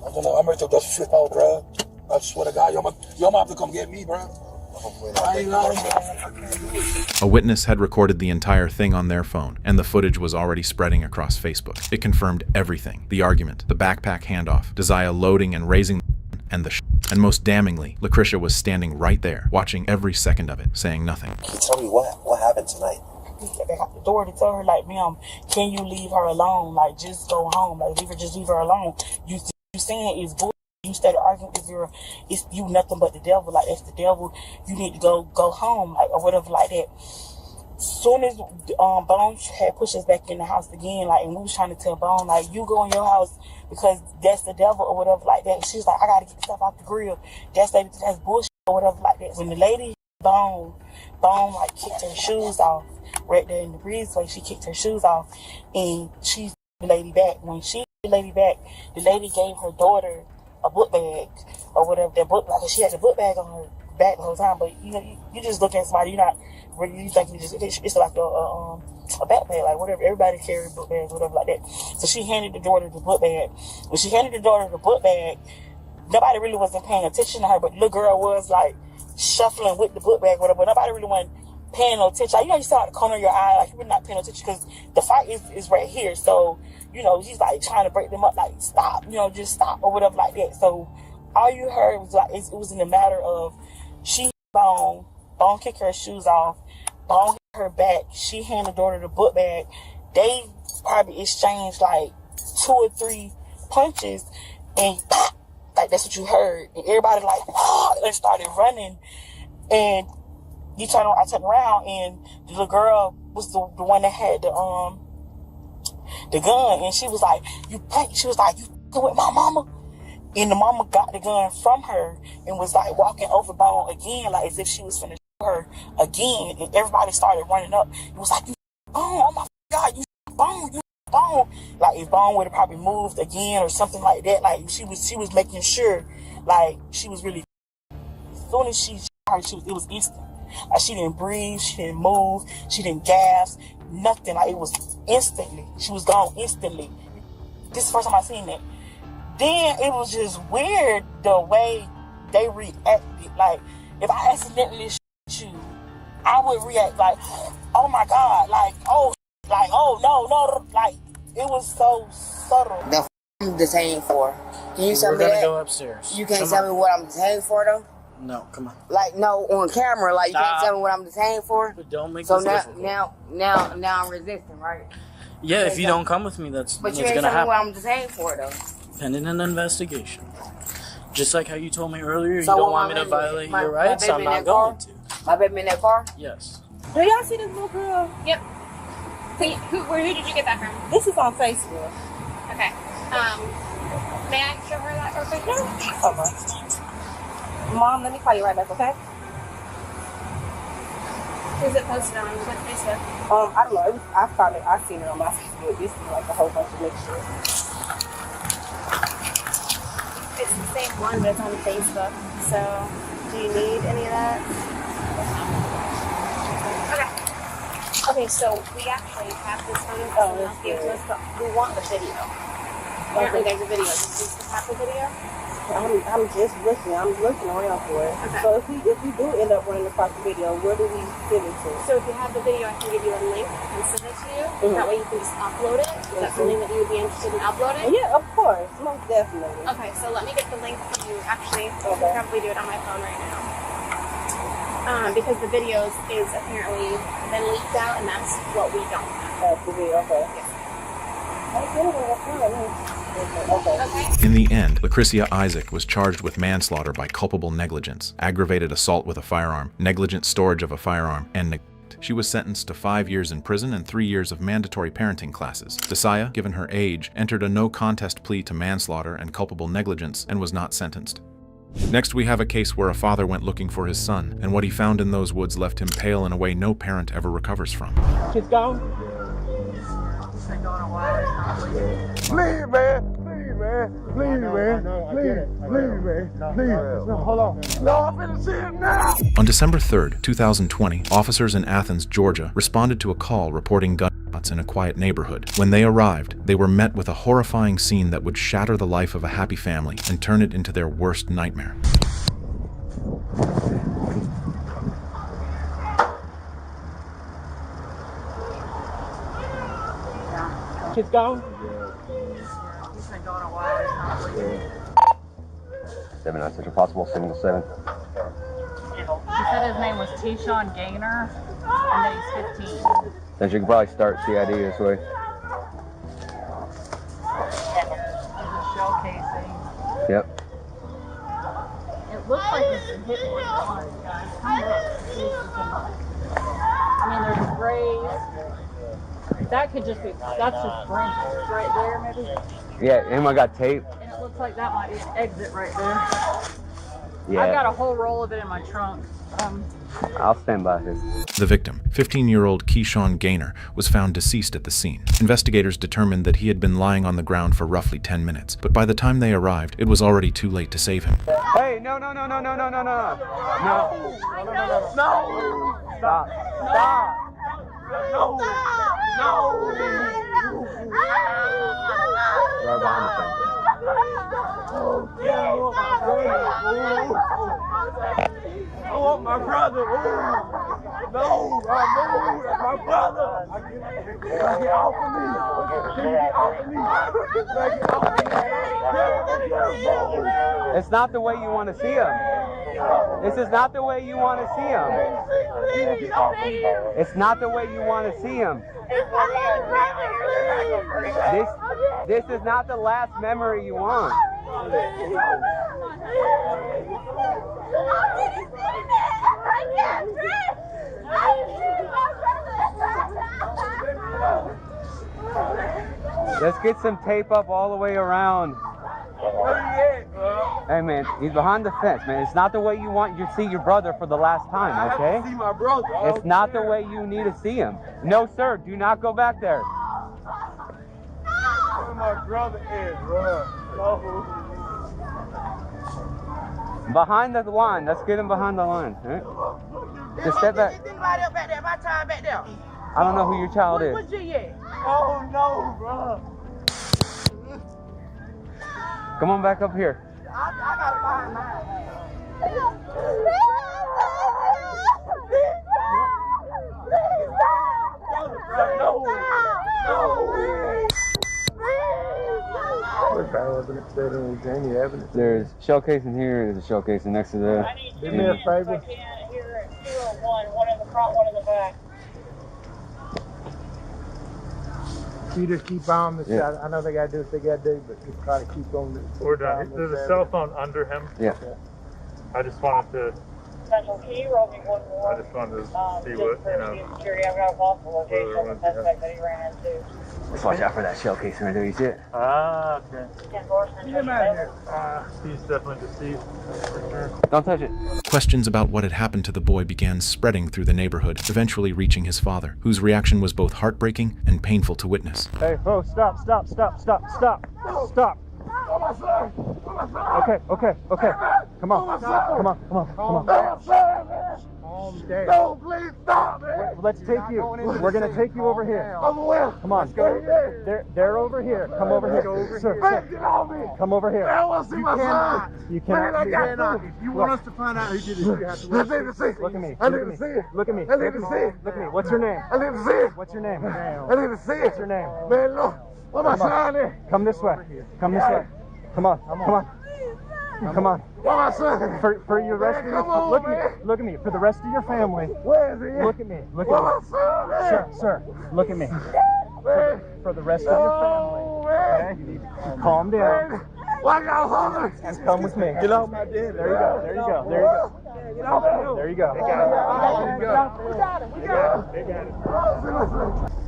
I don't know. I'm ready to just flip out, bro. I swear to God, you're gonna have to come get me, bro. I ain't lying. A witness had recorded the entire thing on their phone, and the footage was already spreading across Facebook. It confirmed everything: the argument, the backpack handoff, Desaya loading and raising and the and most damningly, Lucretia was standing right there, watching every second of it, saying nothing. Can you tell me what happened tonight? quick back out the door to tell her, like, ma'am, can you leave her alone? Like, just go home. Like, just leave her alone. You saying is bull. You started arguing with it's you nothing but the devil. Like, it's the devil. You need to go home, like, or whatever like that. Soon as Bones had pushed us back in the house again, like, and we was trying to tell Bone, like, you go in your house because that's the devil or whatever like that. She's like, I gotta get stuff off the grill. That's bullshit or whatever like that. When the lady Bone like kicked her shoes off right there in the breezeway, she kicked her shoes off, and she the lady back. When she the lady back, the lady gave her daughter a book bag or whatever. That book, like, she had the book bag on her back the whole time. But you know, you just look at somebody, you're not. You think it's like a backpack, like whatever. Everybody carries book bags, whatever like that. So she handed the daughter the book bag. When she handed the daughter the book bag, nobody really wasn't paying attention to her, but the little girl was like shuffling with the book bag, whatever. But nobody really wasn't paying no attention. Like, you know, you saw the corner of your eye, like you were not paying attention because the fight is right here. So, you know, she's like trying to break them up, like, stop, you know, just stop or whatever like that. So all you heard was like, it was in the matter of she Bone kicked her shoes off, Bone hit her back, she handed the daughter the book bag. They probably exchanged like 2 or 3 punches, and like that's what you heard. And everybody like, and started running. And I turned around, and the little girl was the one that had the gun, and she was like, you with my mama? And the mama got the gun from her and was like walking over Bone again, like as if she was finna shoot her again. And everybody started running up. It was like, you Bone, oh my God, you Bone. Like, if Bone would have probably moved again or something like that, like she was making sure, like, she was really. As soon as she heard, it was instant. Like, she didn't breathe, she didn't move, she didn't gasp, nothing. Like, it was instantly. She was gone instantly. This is the first time I seen that. Then it was just weird the way they reacted. Like, if I accidentally shoot you, I would react like, oh my God, like, oh no, like, it was so subtle. The I'm detained for. Can you tell me that? We're gonna go upstairs. You can't tell me what I'm detained for, though? No, come on. Like, no, on camera, like, you can't tell me what I'm detained for? But don't make so this difficult. now I'm resisting, right? Yeah, if you don't come with me, that's But what's you ain't gonna tell me happen. what I'm detained for, though. Pending an investigation. Just like how you told me earlier, So you don't what want me to violate your rights, I'm not going to. My baby in that car? Yes. Do y'all see this little girl? Yep. Who did you get that from? This is on Facebook. Okay. May I show her that real quick? Okay. Mom, let me call you right back, okay? Who's it posted on? What Facebook? I don't know. I seen it on my Facebook. This is like a whole bunch of mixture. It's the same one, but it's on Facebook. So, do you need any of that? Okay, so we actually have this photo. We want the video. Apparently there's a video. Does this have the video? I'm just looking. I'm looking around for it. Okay. So if we do end up running across the video, where do we send it to? So if you have the video, I can give you a link and send it to you. Mm-hmm. That way you can just upload it. Is that something that you would be interested in uploading? Yeah, of course. Most definitely. Okay, so let me get the link for you. Actually, I can probably do it on my phone right now. Because the videos is apparently been leaked out, and that's what we don't have. That's the video, okay. Yes. In the end, Lucretia Isaac was charged with manslaughter by culpable negligence, aggravated assault with a firearm, negligent storage of a firearm, and neglect. She was sentenced to 5 years in prison and 3 years of mandatory parenting classes. Desaya, given her age, entered a no-contest plea to manslaughter and culpable negligence and was not sentenced. Next, we have a case where a father went looking for his son, and what he found in those woods left him pale in a way no parent ever recovers from. She's gone. Please, man. Please, man. Please, man. Please, man. Please. No, hold on. No, I'm finna see him now. On December 3rd, 2020, officers in Athens, Georgia, responded to a call reporting gunshots in a quiet neighborhood. When they arrived, they were met with a horrifying scene that would shatter the life of a happy family and turn it into their worst nightmare. She's gone. 7 Central Possible, 7 to 7. He said his name was T-Sean Gaynor, and that he's 15. Then you can probably start CID this way. Shell casing. Yep. It looks like it's been hit more than once, guys. I mean, there's grays. That could just be, that's just branches right there, maybe. Yeah, anyone got tape? And it looks like that might be an exit right there. Yeah. I've got a whole roll of it in my trunk. I'll stand by here. The victim, 15-year-old Keyshawn Gaynor, was found deceased at the scene. Investigators determined that he had been lying on the ground for roughly 10 minutes, but by the time they arrived, it was already too late to save him. Hey, no. No. Stop. Stop. No. Right behind the fence. I want my brother. No, that's my brother. Get off of me. Get off of me. It's not the way you want to see him. This is not the way you want to see him. It's not the way you want to see him. This is not the last memory you want. Let's get some tape up all the way around. Hey man, he's behind the fence, man. It's not the way you want you to see your brother for the last time, okay? I have to see my brother. It's not the way you need to see him. No, sir, do not go back there. Where my brother is, bro. No. Behind the line. Let's get him behind the line. Right? Just step back. I don't know who your child is. Oh no, bro. Come on back up here. I gotta find mine. There's shell casing here. There's a shell casing next to the. Do me a favor. Here at 201, one in the front, one in the back. You just keep on the Yeah. side. I know they gotta do what they gotta do, but just try to keep on the. We're done. There's a cell phone under him. Yeah. I just wanted to. Central Key, roll me one more. I just wanted to see Just what for security, I've got a possible location of the suspect that he ran into. Let's watch out for that shell casing right there. You see it? Ah, okay. Get Dorson, Get him out of here. He's definitely deceased. For sure. Don't touch it. Questions about what had happened to the boy began spreading through the neighborhood, eventually reaching his father, whose reaction was both heartbreaking and painful to witness. Hey, folks, stop. Okay. Come on. Calm down. No, please stop, man. Let's take you. We're going to take you over here. Come on. They're over here. Come over here. Sir, Get off me. come over here. I want to see my son. You cannot. If you want us to find out who did this, you have to Look at me. I need to see it. Look at me. I need to see it. Look at me. What's your name? I need to see it. What's your name? I need to see it. What's your name? Man, look. What my Come on. son is. Come this way. Come this way. Come on. Come on. What my son? For your rest of your come on, look at me. For the rest of your family. Where is he? Look at me. Look What at my me. son is? Sir, look at me. Man. For the rest of your family. Okay? You need to calm down Why y'all hollering? and come with me. Get off my dad. There you go. There you go. There you go. Get off me. There you go. We got it.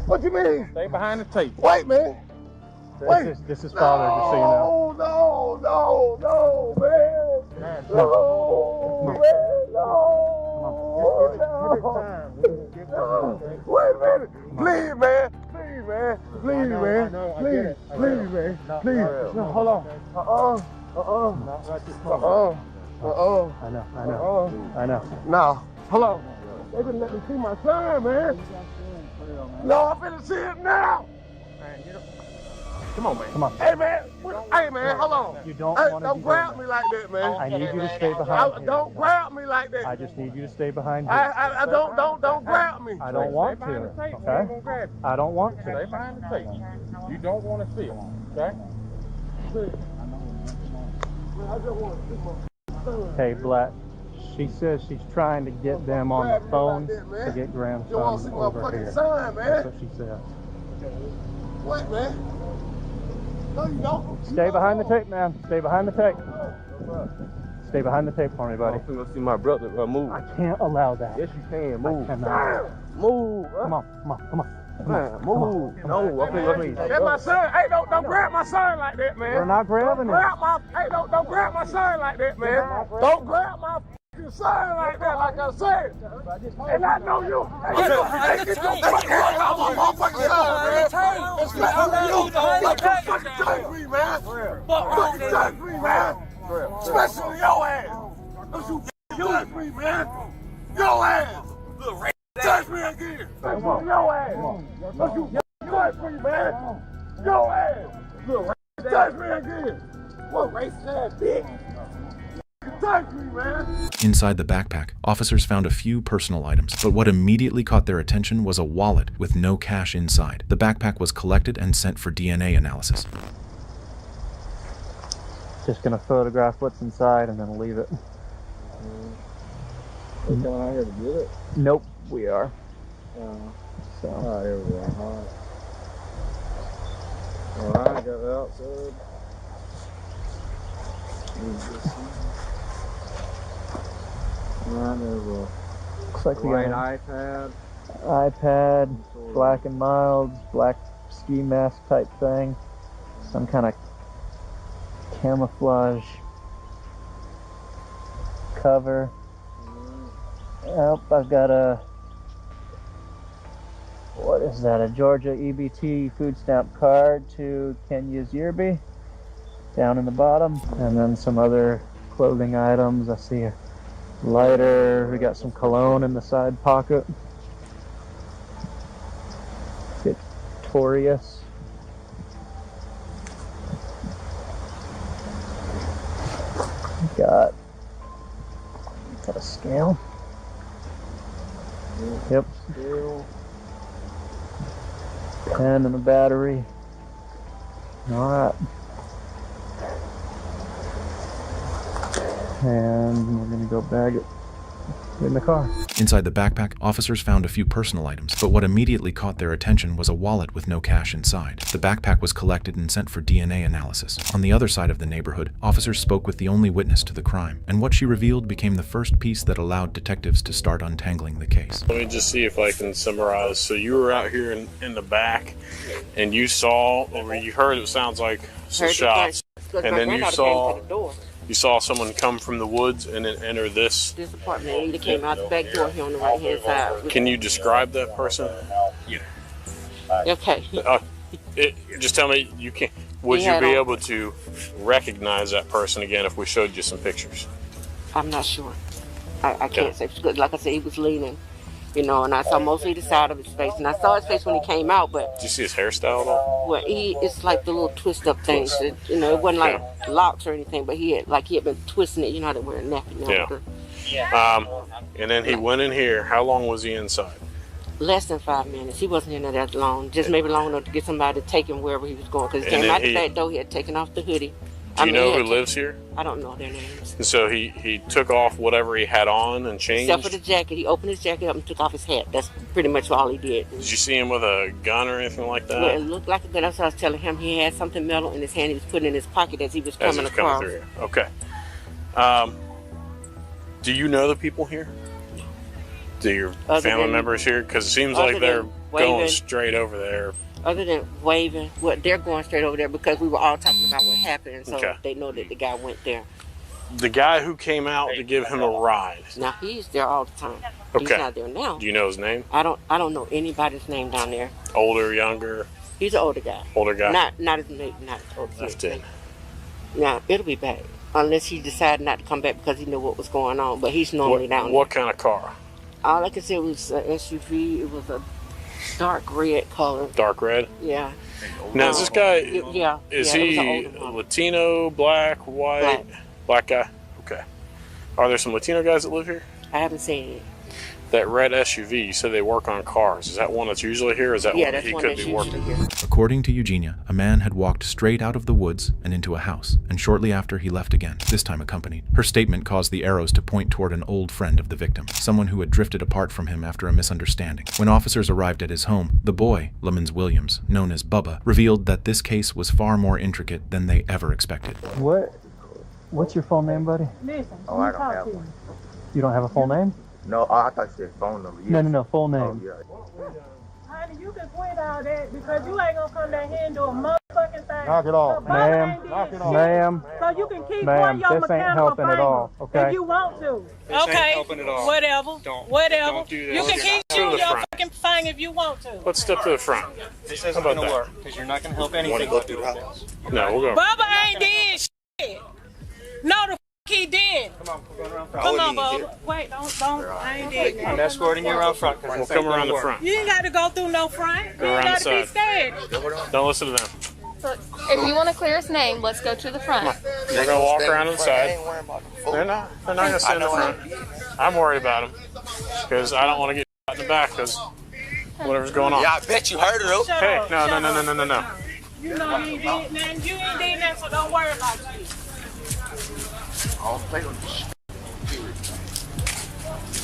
What you mean? Stay behind the tape. Wait, man. Wait. This is father, just so you know. No, man. No, Wait a minute. Please, man. Please, man. No, hold on. I know. No. Hold on. They didn't let me see my son, man. No, I'm finna see it now. Come on, man. Come on. Hey, man. Hold on. You don't Hey, want to don't grab me like that, man. I need you to stay behind here. Don't grab me like that. I just need you to stay behind here. I don't grab me. I don't want to. Okay? I don't want to. Stay behind the tape. You don't want to see it, okay? I just want to see my son. Hey, Black. She says she's trying to get them on the phone to get grandson over here. That's what she said. What, man? No, you don't. Stay behind the tape, man. Stay behind the tape. Stay behind the tape for me, buddy. I'm gonna see my brother move. I can't allow that. Yes, you can. Move. I cannot. Move. Come on, come on, come on. Move. No, okay. That's my son. Hey, don't grab my son like that, man. We're not grabbing it. Hey, don't grab my son like that, man. Don't grab my son like that, like I said. And I know you. Hey, get your fucking hands off my motherfucking son, man. Especially you. Fucking touch me, man. Fucking touch me, man. Especially your ass. Don't you touch me, man. Your ass. Touch me again. Your ass. Don't you touch me, man. Your ass. Touch me again. What racist ass bitch? Touch me, man. Inside the backpack, officers found a few personal items, but what immediately caught their attention was a wallet with no cash inside. The backpack was collected and sent for DNA analysis. Just gonna photograph what's inside and then leave it. We're coming out here to get it? Nope, we are. So. Oh, here we are. Alright, got it outside. Alright, there's a Looks like we white got iPad. iPad, black and mild, black ski mask type thing. Some kind of camouflage cover. Yep, I've got a, what is that, a Georgia EBT food stamp card to Kenya's Yerby down in the bottom, and then some other clothing items. I see a lighter, we got some cologne in the side pocket. Victorious. Got a scale. Yep. Pen and a battery. Alright. And we're gonna go bag it in the car. Inside the backpack, officers found a few personal items, but what immediately caught their attention was a wallet with no cash inside. The backpack was collected and sent for DNA analysis. On the other side of the neighborhood, officers spoke with the only witness to the crime, and what she revealed became the first piece that allowed detectives to start untangling the case. Let me just see if I can summarize. So you were out here in the back, and you saw, or you heard, it sounds like some shots, and then you saw someone come from the woods and then enter this apartment. And he came out the back door here on the right hand side. Can you describe that person? Yeah. Okay. Just tell me, you can. Would you be able to recognize that person again if we showed you some pictures? I'm not sure. I can't say. Like I said, he was leaning, and I saw mostly the side of his face, and I saw his face when he came out. But did you see his hairstyle at all? Well, it's like the little twist up things. It wasn't like locks or anything, but he had been twisting it. You know how they wear a nappy now. Yeah. And then he went in here. How long was he inside? Less than 5 minutes. He wasn't in there that long. Just maybe long enough to get somebody to take him wherever he was going. Because he came out the back door. He had taken off the hoodie. Do you know who lives here? I don't know their names. And so he took off whatever he had on and changed? Except for the jacket. He opened his jacket up and took off his hat. That's pretty much all he did. Did you see him with a gun or anything like that? Well, it looked like a gun. That's what I was telling him. He had something metal in his hand. He was putting in his pocket as he was coming across. Through here. Okay. Do you know the people here? Do your family members here? Because it seems like they're going straight over there. Other than waving, they're going straight over there because we were all talking about what happened, and so they know that the guy went there. The guy who came out to give him a ride. Now he's there all the time. Okay. He's not there now. Do you know his name? I don't know anybody's name down there. Older, younger? He's an older guy. Older guy. Not as old. Left in. Now it'll be bad unless he decided not to come back because he knew what was going on. But he's normally down there. What kind of car? All I could say was an SUV. It was a dark red color. Dark red? Yeah. Now, is this guy, is he Latino, black, white? Black guy? Okay. Are there some Latino guys that live here? I haven't seen it. That red SUV, you said they work on cars. Is that one that's usually here, or is that one that he could be working? According to Eugenia, a man had walked straight out of the woods and into a house, and shortly after he left again, this time accompanied. Her statement caused the arrows to point toward an old friend of the victim, someone who had drifted apart from him after a misunderstanding. When officers arrived at his home, the boy, Lemons Williams, known as Bubba, revealed that this case was far more intricate than they ever expected. What's your full name, buddy? Oh, I don't have one. You don't have a full name? No, I thought you said phone number. No, full name. Oh, yeah. Honey, you can quit all that because you ain't gonna come down here and do a motherfucking thing. Knock it off, ma'am. Knock it off. Ma'am. So you can keep Ma'am, one your this ain't mechanical helping at all, okay? if you want to. This ain't Okay, helping at all. whatever. Whatever. Don't do that. You can keep To shooting the your front. fucking thing if you want to. Let's step to the front. This How isn't about gonna that? work because you're not gonna help anything. Go through the house. No, we'll go. Bubba ain't did shit. No, the he did. Come on, we're going around front. Come on, Bubba. Wait, don't. I ain't did I'm nothing. escorting you around front. We'll come around the front. You ain't got to go through no front. Go You ain't around got the to be side. scared. Don't listen to them. So if you want to clear his name, let's go to the front. We're gonna walk around to the side. They're not gonna stay in the front. I'm worried about them because I don't want to get shot in the back because whatever's going on. Yeah, I bet you heard it though. Hey, no. You know you ain't did nothing. You ain't did nothing, so don't worry about it. I don't play with this.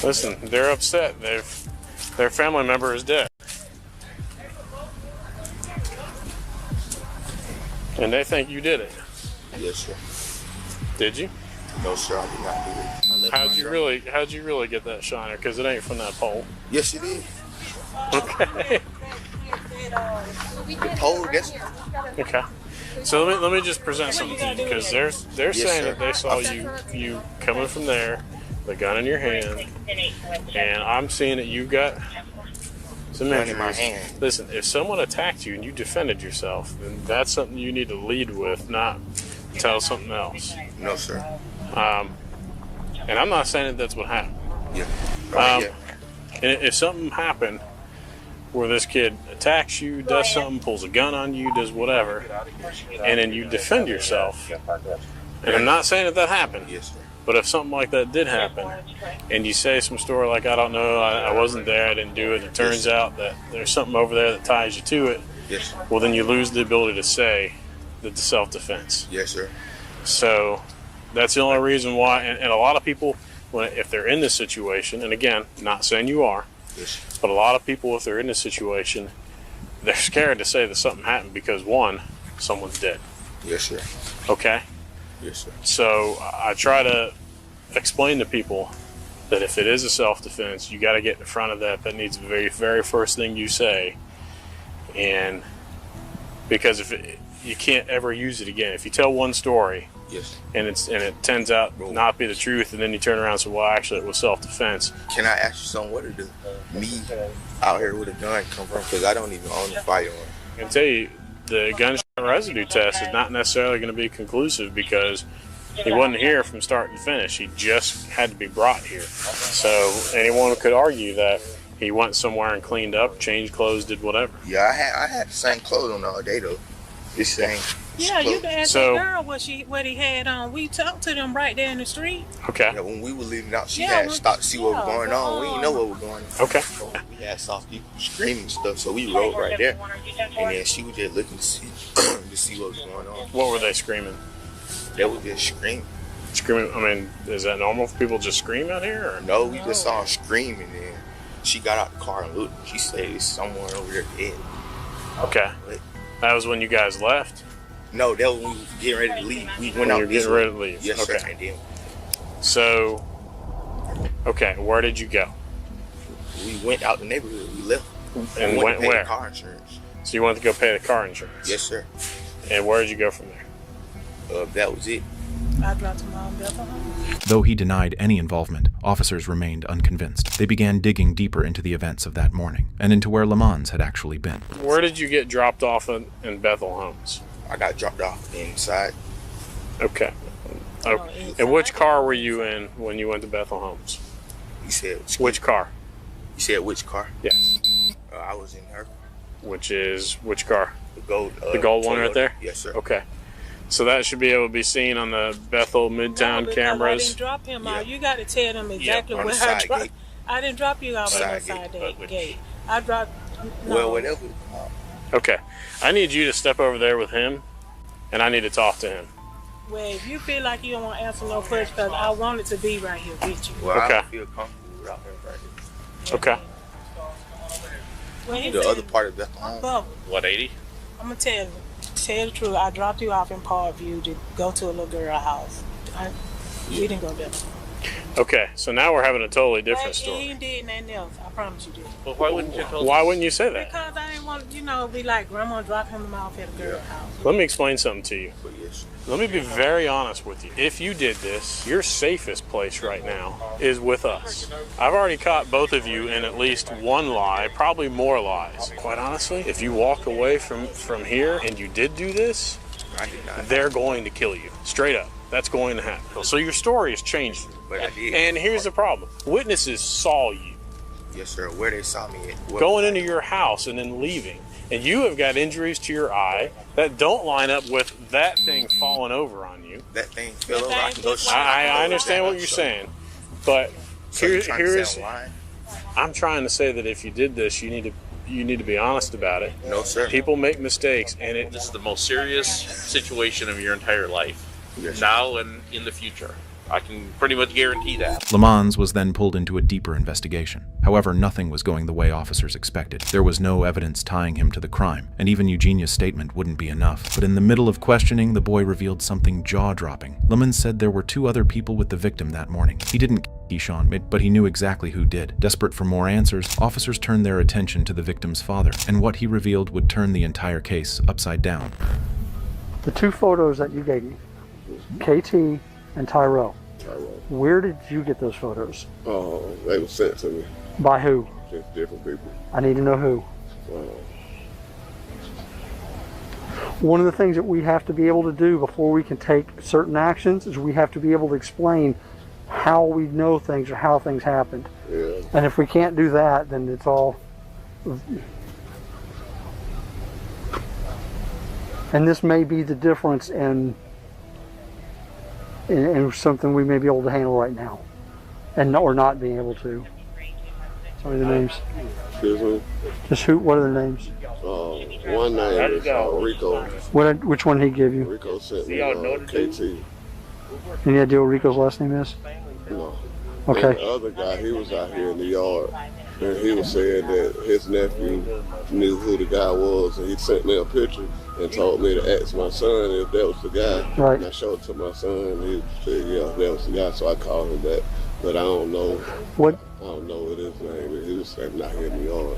Listen, they're upset. Their family member is dead. And they think you did it. Yes, sir. Did you? No, sir, I did not do it. How'd you really get that shiner? Because it ain't from that pole. Yes, it is. Okay. The pole, yes. Okay. So let me just present something to you because they're Yes, saying sir. that they saw you coming from there, the gun in your hand, and I'm seeing that you got some Gun in my injuries. hand. Listen, if someone attacked you and you defended yourself, then that's something you need to lead with, not tell something else. No, sir. And I'm not saying that that's what happened. Yeah. And if something happened where this kid attacks you, does something, pulls a gun on you, does whatever, and then you defend yourself, and I'm not saying that happened, Yes, sir. but if something like that did happen, and you say some story like, I don't know, I wasn't there, I didn't do it, and it turns out that there's something over there that ties you to it, Yes. well, then you lose the ability to say that the self-defense. Yes, sir. So that's the only reason why, and a lot of people, if they're in this situation, and again, not saying you are, Yes. but a lot of people, if they're in this situation, they're scared to say that something happened because, one, someone's dead. Yes, sir. Okay? Yes, sir. So I try to explain to people that if it is a self-defense, you got to get in front of that. That needs to be the very, very first thing you say. And because you can't ever use it again. If you tell one story, Yes. and it turns out not be the truth, and then you turn around and say, well, actually, it was self-defense. Can I ask you something? Where did me out here with a gun come from? Because I don't even own a firearm. I can tell you, the gunshot residue test is not necessarily going to be conclusive because he wasn't here from start to finish. He just had to be brought here. So anyone could argue that he went somewhere and cleaned up, changed clothes, did whatever. Yeah, I had the same clothes on all day though. This same. Yeah, you can ask So- that girl what he had on. We talked to them right there in the street. Okay. Yeah, when we were leaving out, she Yeah, had we- stopped to see what was yeah, going on. We didn't know what was going on. Okay. We had soft people screaming and stuff, so we rode right there. And then she was just looking to see what was going on. What were they screaming? They were just screaming. Screaming, I mean, is that normal for people just scream out here? Or? No, we just saw her screaming, and she got out the car and looked. She said it's someone over there dead. Okay. That was when you guys left? No, that was when we were getting ready to leave. We When went you out were this getting way. ready to leave. Yes, Okay. sir. And then So, okay, where did you go? we went out the neighborhood. We left. And we went to pay where? the car insurance. So you went to go pay the car insurance? Yes, sir. And where did you go from there? That was it. I dropped him on Bethel. Though he denied any involvement, officers remained unconvinced. They began digging deeper into the events of that morning, and into where Lamons had actually been. Where did you get dropped off in Bethel Homes? I got dropped off inside. Okay. And which car were you in when you went to Bethel Homes? You said which car? You said which car? Yes. I was in her. Which is which car? The gold. The gold one right Toyota. there? Yes, sir. Okay. So that should be able to be seen on the Bethel Midtown I cameras. didn't drop him out. You got to tell them exactly on where the I side dropped. gate. I didn't drop you off on the side gate. I dropped. No. Well, whatever. Okay. I need you to step over there with him, and I need to talk to him. Well, if you feel like you don't want to answer no questions, because I wanted to be right here with you. Well, okay. I don't feel comfortable out here right here. Okay. Well, the other part of the home. What, 80? I'm going to tell the truth. I dropped you off in Parkview to go to a little girl's house. We didn't go there. Okay, so now we're having a totally different story. He did nothing else. I promise you did. Well, why wouldn't you tell us? Why wouldn't you say that? Because I didn't want, be like, Grandma dropped him off at a girl's house. Let me explain something to you. Let me be very honest with you. If you did this, your safest place right now is with us. I've already caught both of you in at least one lie, probably more lies. Quite honestly, if you walk away from here and you did do this, they're going to kill you. Straight up. That's going to happen. So your story has changed. But I did. And here's the problem. Witnesses saw you. Yes, sir. Where they saw me at. Going into your house and then leaving. And you have got injuries to your eye that don't line up with that thing falling over on you. That thing fell over. I can go I understand what you're saying. But here's I'm trying to say that if you did this, you need to be honest about it. No, sir. People make mistakes, and this is the most serious situation of your entire life. Yes, now and in the future. I can pretty much guarantee that. Le Mans was then pulled into a deeper investigation. However, nothing was going the way officers expected. There was no evidence tying him to the crime, and even Eugenia's statement wouldn't be enough. But in the middle of questioning, the boy revealed something jaw-dropping. Le Mans said there were 2 other people with the victim that morning. He didn't Keyshawn, but he knew exactly who did. Desperate for more answers, officers turned their attention to the victim's father, and what he revealed would turn the entire case upside down. The 2 photos that you gave me, KT and Tyrell. Where did you get those photos? Oh, they were sent to me. By who? Just different people. I need to know who. One of the things that we have to be able to do before we can take certain actions is we have to be able to explain how we know things or how things happened. Yeah. And if we can't do that, then it's all... And this may be the difference in something we may be able to handle right now, or not being able to. Sorry, the names. Excuse me? Just who? What are the names? One name is Rico. Which one did he give you? Rico sent me KT. Any idea what Rico's last name is? No. Okay. And the other guy, he was out here in the yard, and he was saying that his nephew knew who the guy was, and he sent me a picture and told me to ask my son if that was the guy. Right. And I showed it to my son, and he said, yeah, that was the guy, so I called him back. But I don't know. What? I don't know what his name is. He was standing out here in the yard.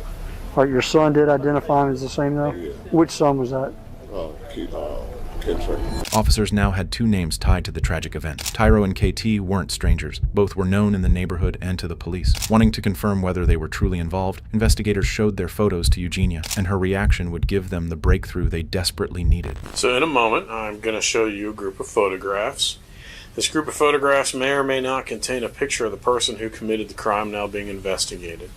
All right, your son did identify him as the same though? Yeah. Which son was that? Officers now had 2 names tied to the tragic event. Tyro and KT weren't strangers. Both were known in the neighborhood and to the police. Wanting to confirm whether they were truly involved, investigators showed their photos to Eugenia, and her reaction would give them the breakthrough they desperately needed. So in a moment, I'm going to show you a group of photographs. This group of photographs may or may not contain a picture of the person who committed the crime now being investigated.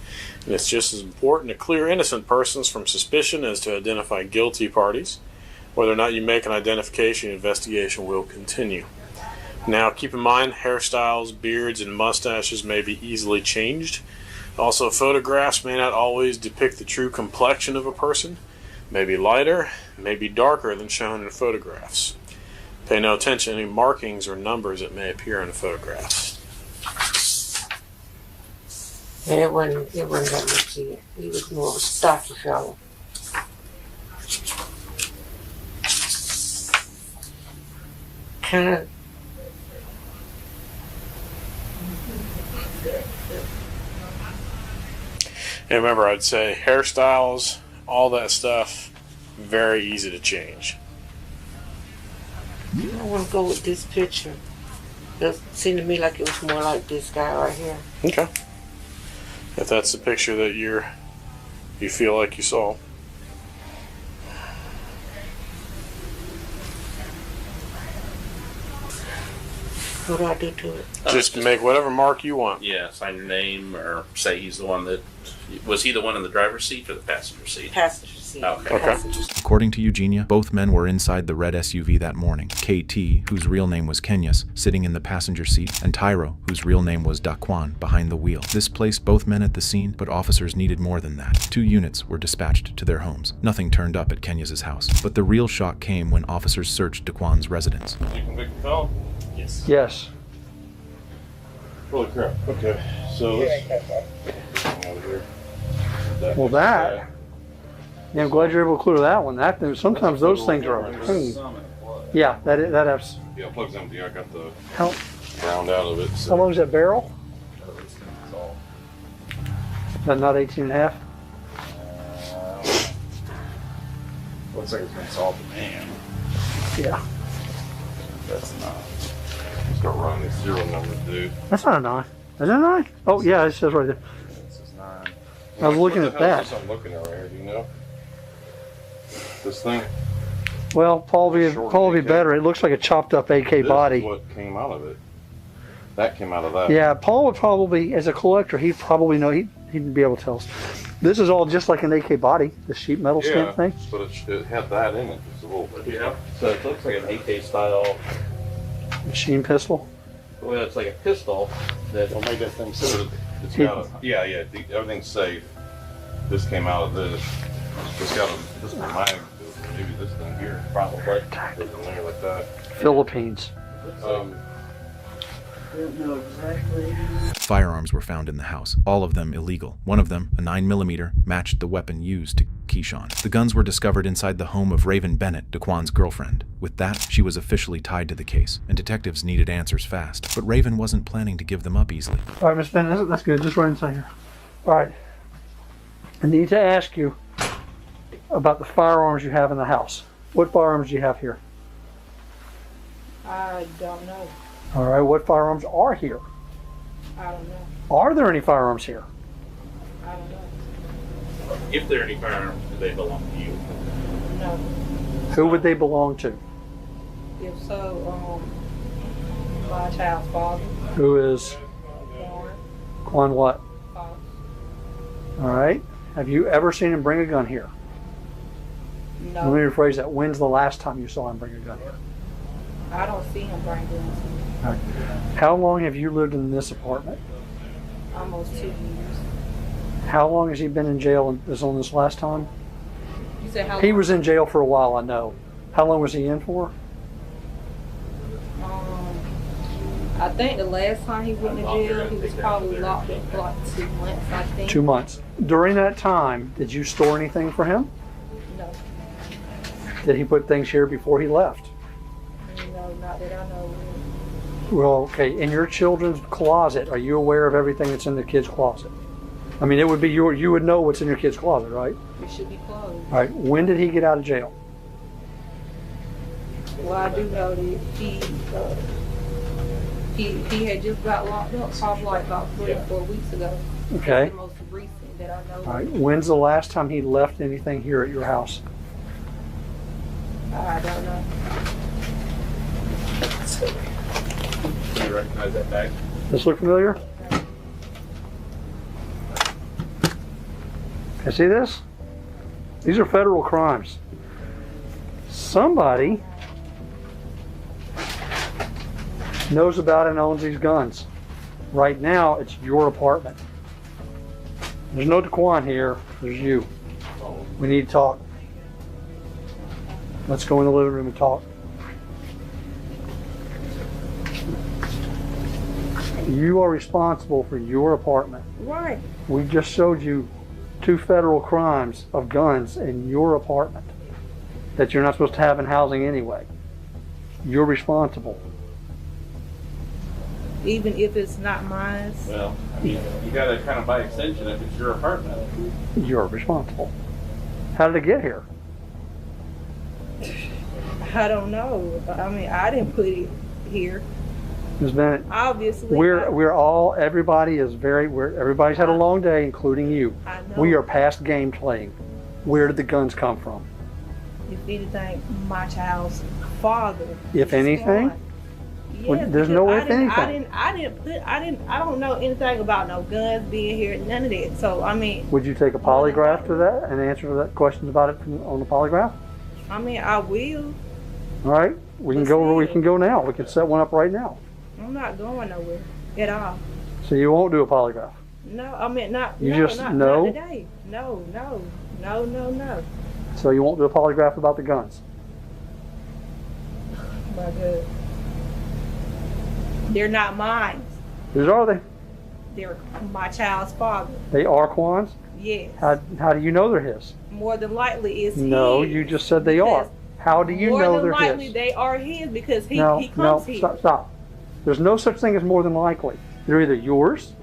And it's just as important to clear innocent persons from suspicion as to identify guilty parties. Whether or not you make an identification, investigation will continue. Now, keep in mind, hairstyles, beards, and mustaches may be easily changed. Also, photographs may not always depict the true complexion of a person. May be lighter, may be darker than shown in photographs. Pay no attention to any markings or numbers that may appear in the photographs. And it wasn't that much kid. He was more of a stocky fellow. Kind of. And remember, I'd say hairstyles, all that stuff, very easy to change. I want to go with this picture. It seemed to me like it was more like this guy right here. Okay. If that's the picture that you feel like you saw. What do I do to it? Just make whatever mark you want. Yeah, sign your name or say he's the one that Was he the one in the driver's seat or the passenger seat? Passenger seat. Okay. According to Eugenia, both men were inside the red SUV that morning. KT, whose real name was Kenyas, sitting in the passenger seat, and Tyro, whose real name was Daquan, behind the wheel. This placed both men at the scene, but officers needed more than that. 2 units were dispatched to their homes. Nothing turned up at Kenyas' house. But the real shock came when officers searched Daquan's residence. You convicted felon? Yes. Yes. Holy crap. Okay. So let's out of here. Well, that. Yeah, I'm glad you're able to clear that one. Sometimes those things are a pain. Yeah, that has. Yeah, plugs empty. I got the How ground out of it. So. long is that barrel? That not 18 and a half? Looks like it's been solved, man. Yeah. That's not. Let's go run this serial number, dude. That's not a 9. Is it a 9? Oh, yeah, it says right there. This is 9. I was looking at that. I'm looking at right here, do you know? This thing? Well, probably better. It looks like a chopped up AK body. This is what came out of it. That came out of that. Yeah, Paul would probably, as a collector, he'd probably know. He'd be able to tell us. This is all just like an AK body, the sheet metal stamp thing. But it had that in it just a little bit. Yeah. So it looks like an AK style machine pistol. Well, it's like a pistol that will make that thing safe. It's got everything's safe. This came out of this. It's got this mag. Maybe this thing here. Probably. Goes in there like that. Philippines. I don't know exactly. Firearms were found in the house, all of them illegal. One of them, a 9mm, matched the weapon used to Keyshawn. The guns were discovered inside the home of Raven Bennett, Daquan's girlfriend. With that, she was officially tied to the case, and detectives needed answers fast. But Raven wasn't planning to give them up easily. All right, Miss Bennett, that's good. Just right inside here. All right. I need to ask you about the firearms you have in the house. What firearms do you have here? I don't know. All right, what firearms are here? I don't know. Are there any firearms here? I don't know. If there are any firearms, do they belong to you? No. Who would they belong to? If so, my child's father. Who is? Quan what? Fox. All right. Have you ever seen him bring a gun here? No. Let me rephrase that. When's the last time you saw him bring a gun here? I don't see him bring guns here. All right. How long have you lived in this apartment? Almost 2 years. How long has he been in jail on this last time? You said how long? He was in jail for a while, I know. How long was he in for? I think the last time he went to jail, he was probably locked up for like 2 months, I think. 2 months. During that time, did you store anything for him? No. Did he put things here before he left? No, not that I know of. Well, okay, in your children's closet, are you aware of everything that's in the kid's closet? I mean, it would be you would know what's in your kid's closet, right? It should be closed. All right, when did he get out of jail? Well, I do know that he had just got locked up probably like about 3 or 4 weeks ago. Okay. That's the most recent that I know. All right, when's the last time he left anything here at your house? I don't know. Do you recognize that bag? This look familiar? You see this? These are federal crimes. Somebody knows about and owns these guns. Right now, it's your apartment. There's no Daquan here. There's you. We need to talk. Let's go in the living room and talk. You are responsible for your apartment. Right. We just showed you 2 federal crimes of guns in your apartment that you're not supposed to have in housing anyway. You're responsible. Even if it's not mine. Well, I mean, you got to kind of by extension if it's your apartment. You're responsible. How did it get here? I don't know. I mean, I didn't put it here. Ms. Bennett, obviously, everybody's had a long day, including you. I know. We are past game playing. Where did the guns come from? If anything, my child's father. If anything, Yeah, There's no if anything. I don't know anything about no guns being here, none of that. So I mean, Would you take a polygraph to that and answer that questions about it on the polygraph? I mean, I will. All right, we can go. We can go now. We can set one up right now. I'm not going nowhere at all. So you won't do a polygraph? No, I mean not. You no, just not, no. Not today. No. So you won't do a polygraph about the guns? My God. They're not mine. Whose are they? They're my child's father. They are Quan's? Yes. How do you know they're his? More than likely it's No, his. you just said they are. How do you know they're his? More than likely they are his because he comes here. Stop. There's no such thing as more than likely. They're either yours,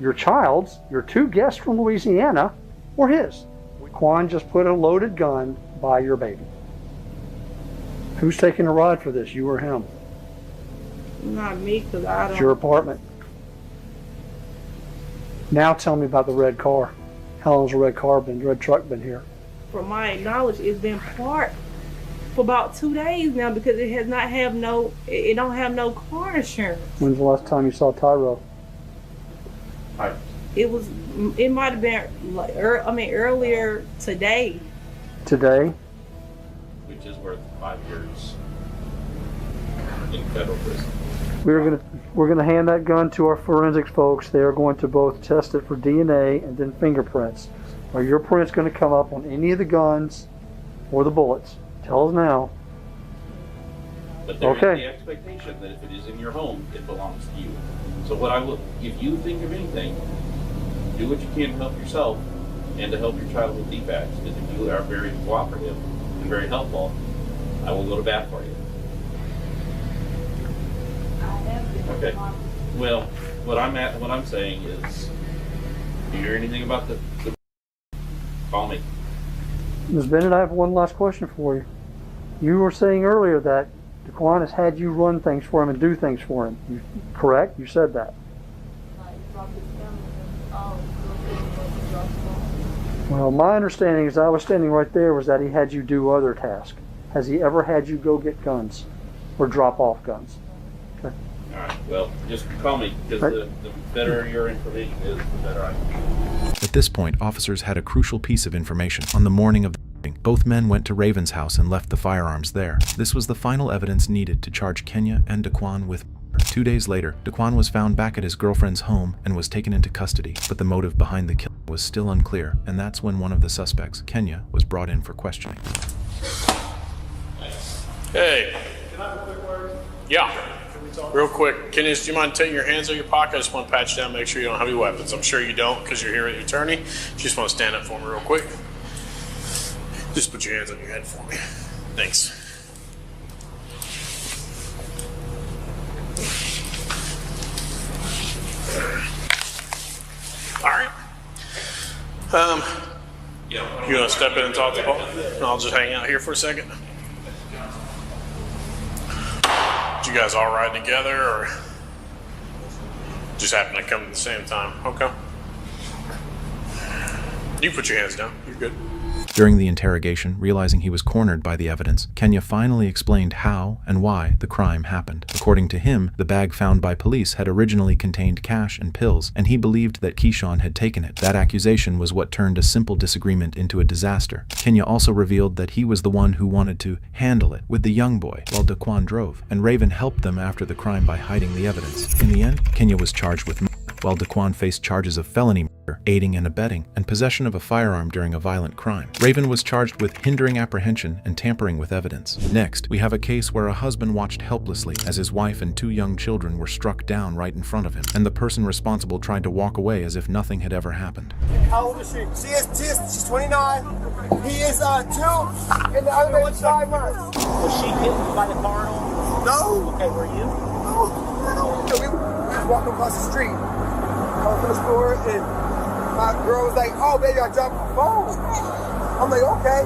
your child's, your 2 guests from Louisiana, or his. Quan just put a loaded gun by your baby. Who's taking a ride for this, you or him? Not me, because I don't. It's your apartment. Now tell me about the red car. How long's the red truck been here? From my knowledge, it's been parked for about 2 days now because it has not have no. It don't have no car insurance. When's the last time you saw Tyro? It might have been like, earlier today. Today? Which is worth 5 years in federal prison. We're gonna hand that gun to our forensics folks. They are going to both test it for DNA and then fingerprints. Are your prints going to come up on any of the guns or the bullets? Tell us now. But there is the expectation that if it is in your home, it belongs to you. So if you think of anything, do what you can to help yourself and to help your child with defects. Because if you are very cooperative and very helpful, I will go to bat for you. Okay. Well, what I'm saying is, if you hear anything about the call me. Ms. Bennett, I have one last question for you. You were saying earlier that DeQuan has had you run things for him and do things for him. Correct? You said that. Well, my understanding is I was standing right there was that he had you do other tasks. Has he ever had you go get guns or drop off guns? Okay. All right. Well, just call me because the better your information is, the better I can. At this point, officers had a crucial piece of information. On the morning of the shooting, both men went to Raven's house and left the firearms there. This was the final evidence needed to charge Kenya and DeQuan with murder. 2 days later, DeQuan was found back at his girlfriend's home and was taken into custody, but the motive behind the killing was still unclear, and that's when one of the suspects, Kenya, was brought in for questioning. Hey. Can I have a quick word? Yeah. Real quick, Kenya, do you mind taking your hands out of your pocket? I just want to pat you down, make sure you don't have any weapons. I'm sure you don't because you're here with your attorney. Just want to stand up for me real quick. Just put your hands on your head for me. Thanks. All right. You want to step in and talk to Paul? And I'll just hang out here for a second. Did you guys all ride together, or just happen to come at the same time? Okay. You put your hands down. You're good. During the interrogation, realizing he was cornered by the evidence, Kenya finally explained how and why the crime happened. According to him, the bag found by police had originally contained cash and pills, and he believed that Keyshawn had taken it. That accusation was what turned a simple disagreement into a disaster. Kenya also revealed that he was the one who wanted to handle it with the young boy while DeQuan drove, and Raven helped them after the crime by hiding the evidence. In the end, Kenya was charged with murder, while DeQuan faced charges of felony murder, aiding and abetting, and possession of a firearm during a violent crime. Raven was charged with hindering apprehension and tampering with evidence. Next, we have a case where a husband watched helplessly as his wife and 2 young children were struck down right in front of him, and the person responsible tried to walk away as if nothing had ever happened. How old is she? She is 10. She's 29. He is 2, and the other one's 5 months. Was she hit by the car at all? No. Okay, were you? No. We were walking across the street. I was in the store, and my girl was like, "Oh, baby, I dropped my phone." I'm like, "Okay."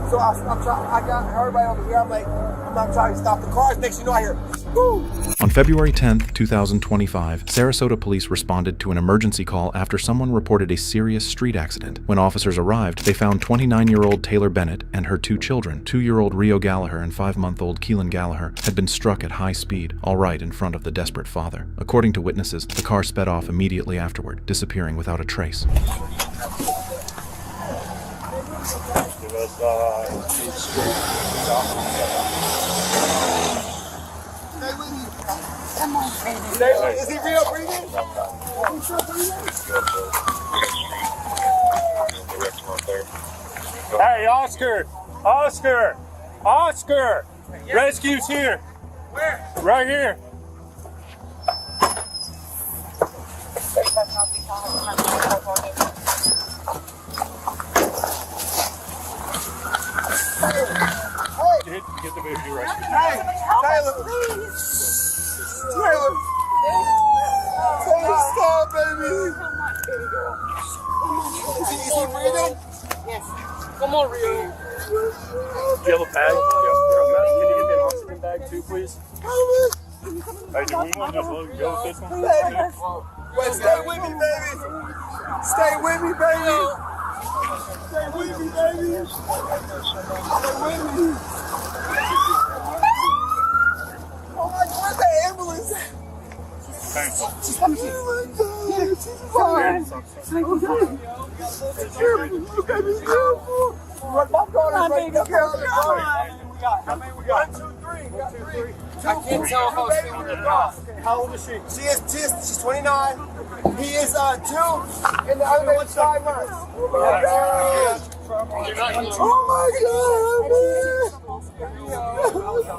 So I got everybody over here. I'm like, I'm not trying to stop the cars. Next thing you know, I hear, woo! On February 10th, 2025, Sarasota police responded to an emergency call after someone reported a serious street accident. When officers arrived, they found 29-year-old Taylor Bennett and her 2 children, 2-year-old Rio Gallagher and 5-month-old Keelan Gallagher, had been struck at high speed, all right in front of the desperate father. According to witnesses, the car sped off immediately afterward, disappearing without a trace. Is he real breathing? Hey, Oscar! Oscar! Oscar! Rescue's here! Where? Right here! Get the baby rescue. Hey, Taylor! Taylor! Taylor, stop, baby! Is he breathing? Yes. Come on, Rio. Do you have a bag? Can you get me an oxygen bag too, please? Hey, do we want to just let him go with this one? Wait, stay with me, baby! Stay with me, baby! Stay with me, baby! Stay with me! Oh my God, where's the ambulance? She's coming. Oh my God, she's fine. Baby's beautiful. My daughter's right there. How many we got? 1, 2, 3. We got 3. I can't tell if I was feeling or not. How old is she? She's 29. He is 2, and the other baby's 5 months. Oh my God! Oh my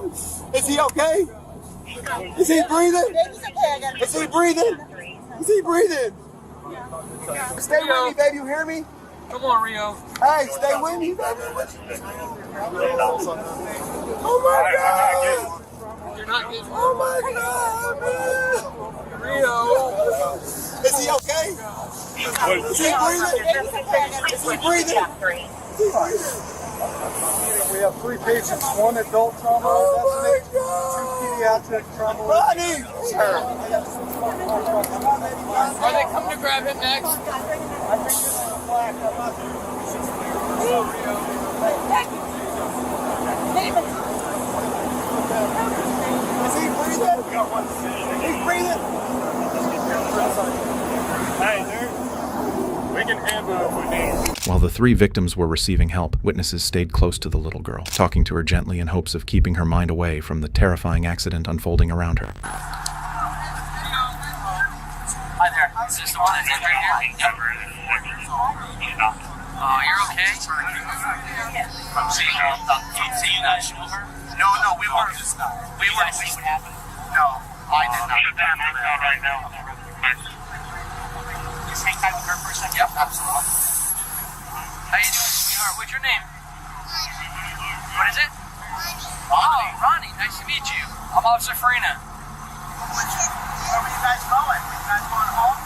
God! Is he okay? Is he breathing? Is he breathing? Is he breathing? Stay with me, baby. You hear me? Come on, Rio. Hey, stay with me, baby. Oh my God! You're not getting. Oh my God, man! Rio. Is he okay? Is he breathing? Is he breathing? We have 3 patients, 1 adult trauma, oh my God. 2 pediatric trauma. Ronnie! Sure. Are they coming to grab him next? I think this is a black. I'm not sure. Is he breathing? He's breathing. Hey, dude. We can handle it if we need. While the 3 victims were receiving help, witnesses stayed close to the little girl, talking to her gently in hopes of keeping her mind away from the terrifying accident unfolding around her. Hi there. Is this the one that's in right here? You're okay? So you guys shoot her? No, we weren't. We were. See what happened? No, I did not. Right now. Just hang tight with her for a second. Yep, absolutely. How you doing, sweetheart? What's your name? What is it? Ronnie. Nice to meet you. I'm Officer Farina. Where were you guys going? Were you guys going home?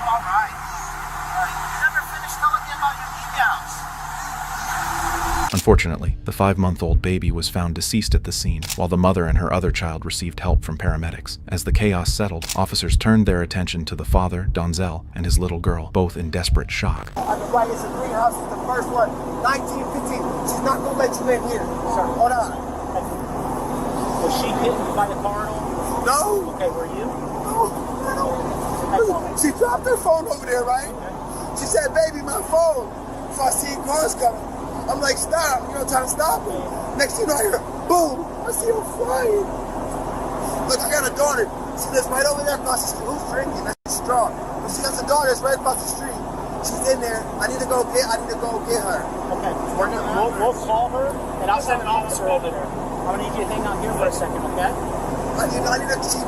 All right. You never finished telling me about your emails. Unfortunately, the 5-month-old baby was found deceased at the scene, while the mother and her other child received help from paramedics. As the chaos settled, officers turned their attention to the father, Donzel, and his little girl, both in desperate shock. On the right is a greenhouse. It's the first one. 1915. She's not going to let you in here. Sir, hold on. Was she hit by the car at all? No. Okay, were you? No. She dropped her phone over there, right? She said, baby, my phone. So I see cars coming. I'm like, stop. You know, trying to stop her. Next thing you know, I hear, boom. I see her flying. Look, I got a daughter. She lives right over there across the street. Who's drinking? That's strong. But she has a daughter that's right across the street. She's in there. I need to go get her. Okay. We'll call her, and I'll send an officer over there. I'm gonna need you to hang out here for a second, okay? I need to see.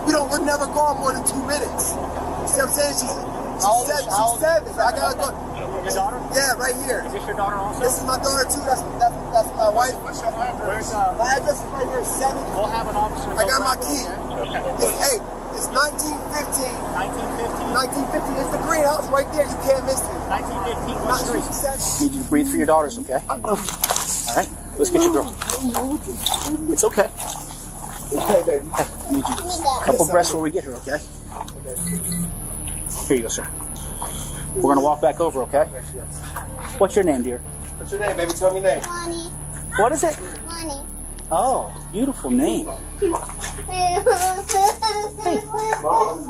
We're never going more than 2 minutes. You see what I'm saying? She's 7. I gotta go. Your daughter? Yeah, right here. Is this your daughter also? This is my daughter too. That's my wife. What's your address? My address is right here, 7. We'll have an officer. I got my key. Okay. It's 1915. 1915? 1915. It's the greenhouse right there. You can't miss it. 1915. What street? Need you to breathe for your daughters, okay? All right, let's get your girl. It's okay. Okay, baby. I need you a couple breaths before we get here, okay? Here you go, sir. We're gonna walk back over, okay? What's your name, dear? What's your name, baby? Tell me your name. Money. What is it? Money. Oh, beautiful name.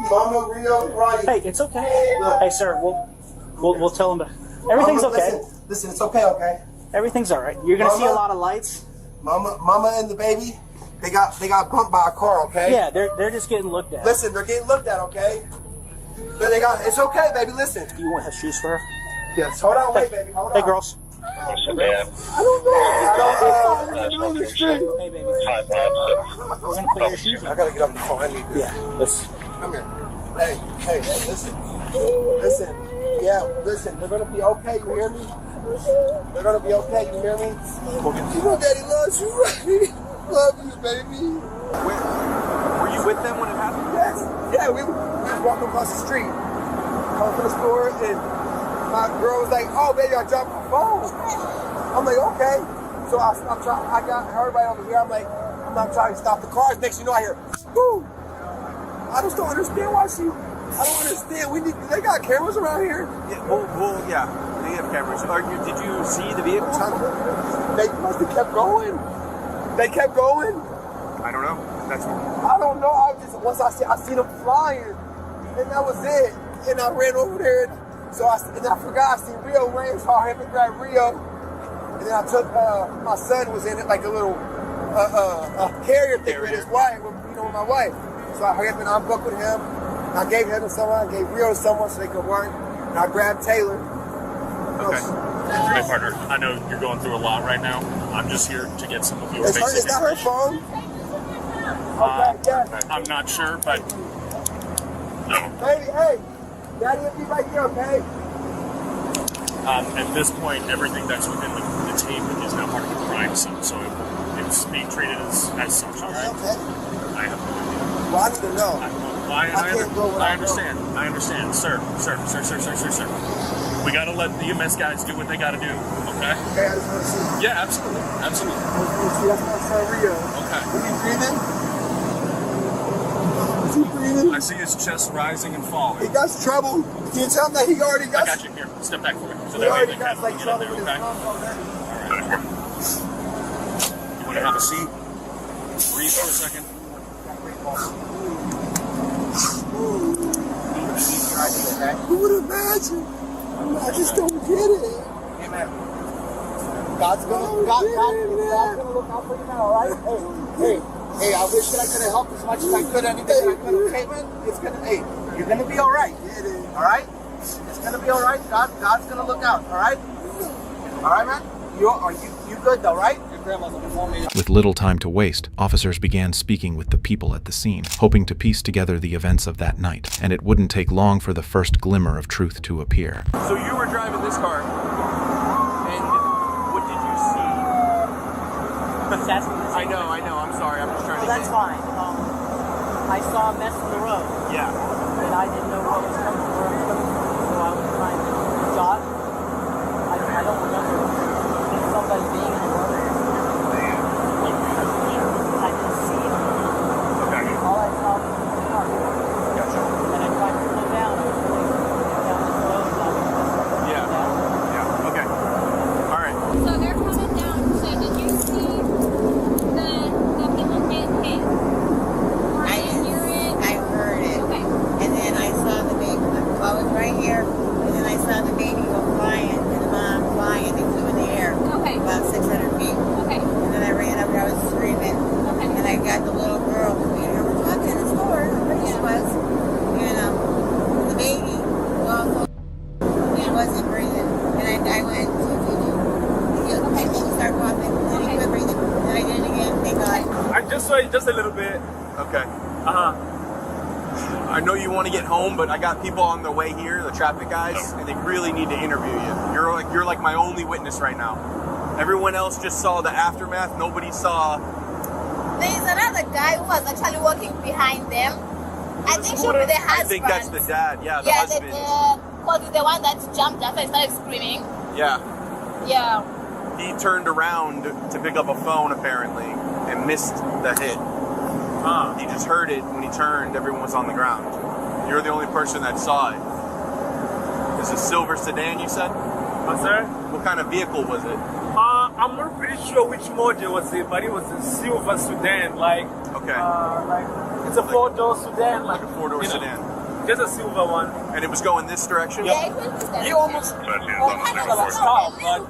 Mama, Rio, Ryan. Hey, it's okay. Hey, sir, we'll tell them. Everything's Mama, okay. Listen, it's okay, okay? Everything's all right. You're gonna see a Mama? lot of lights. Mama and the baby, they got bumped by a car, okay? Yeah, they're just getting looked at. Listen, they're getting looked at, okay? But it's okay, baby. Listen. You want to have shoes for her? Yes. Hold on, wait, baby. Hold on. Hey, girls. I don't know. Hey, baby. We're gonna clear your shoes. I gotta get up the phone. I need this. Yeah. Let's. Come here. Hey, listen. Yeah, listen. They're gonna be okay. You hear me? They're gonna be okay. You hear me? You know, Daddy loves you, right? Love you, baby. Were you with them when it happened? Yes. Yeah, we were walking across the street, coming from the store, and my girl was like, "Oh, baby, I dropped my phone." I'm like, "Okay." So I got everybody over here. I'm like, I'm not trying to stop the cars. Next thing you know, I hear, "Woo!" I just don't understand why she. I don't understand. They got cameras around here. Yeah, well, yeah, they have cameras. Did you see the vehicle? They must have kept going. They kept going. I don't know. I don't know. Once I seen them flying, and that was it. And I ran over there, and I forgot. I seen Rio ran, saw him and grabbed Rio, and then I took my son was in it like a little carrier thing with his wife, with my wife. So I hurried up and unbuckled him. And I gave him to someone. I gave Rio to someone so they could work. And I grabbed Taylor. Okay. My partner, I know you're going through a lot right now. I'm just here to get some of your basic Is that her phone? I'm not sure, but no. Baby, hey, Daddy will be right here, okay? At this point, everything that's within the team is now part of the crime scene, so it's being treated as such. All right? Okay. I have no idea. Well, I need to know. I understand, sir. We gotta let the EMS guys do what they gotta do, okay? Okay, I just want to see. Yeah, absolutely. I just want to see. That's my son, Rio. Okay. Is he breathing? Is he breathing? I see his chest rising and falling. He got trouble. Can you tell him that he already got? I got you. Here, step back for me. So he that way already they got can like get in trouble there, with okay? his lungs already. All right. You want to have a seat? Breathe for a second. Who would imagine? I just don't get it. God's gonna look out for you now, all right? Hey, I wish that I could have helped as much as I could. Anything I could, okay, man? You're gonna be all right. All right? It's gonna be all right. God's gonna look out. All right? All right, man. You good though, right? Your grandma's looking for me. With little time to waste, officers began speaking with the people at the scene, hoping to piece together the events of that night, and it wouldn't take long for the first glimmer of truth to appear. So you were driving this car, and what did you see? I know. I'm sorry. I'm just trying to. That's fine. I saw a mess in the road. Yeah. And I didn't know what was coming, where it was coming from, so I was trying to dodge. I don't remember somebody being in the road. I didn't see him. Okay. All I saw was the car. Gotcha. And I tried to slow down. I was going down this road. Yeah. Okay. All right. So they're coming down. So did you see the people get hit? I heard it. Okay. And then I saw the baby. I was right here. And then I saw the baby go flying and the mom flying. They flew in the air. Okay. About 600 feet. Okay. And then I ran up there. I was screaming. Okay. And I got the little girl. Me and her were talking in the store. Where she was. And the baby also it wasn't breathing. And I went, okay. She started coughing. And then he quit breathing. And I did it again. Thank God. I just saw you just a little bit. Okay. I know you want to get home, but I got people on the way here, the traffic guys, and they really need to interview you. You're like my only witness right now. Everyone else just saw the aftermath. Nobody saw. There is another guy who was actually walking behind them. I think should be the husband. I think that's the dad. Yeah, the husband. Because the one that jumped after and started screaming. Yeah. Yeah. He turned around to pick up a phone apparently and missed the hit. He just heard it when he turned. Everyone was on the ground. You're the only person that saw it. It's a silver sedan, you said? What's that? What kind of vehicle was it? I'm not pretty sure which model was it, but it was a silver sedan, like it's a four-door sedan, like a four-door sedan. Just a silver one. And it was going this direction? Yeah, he almost stopped, but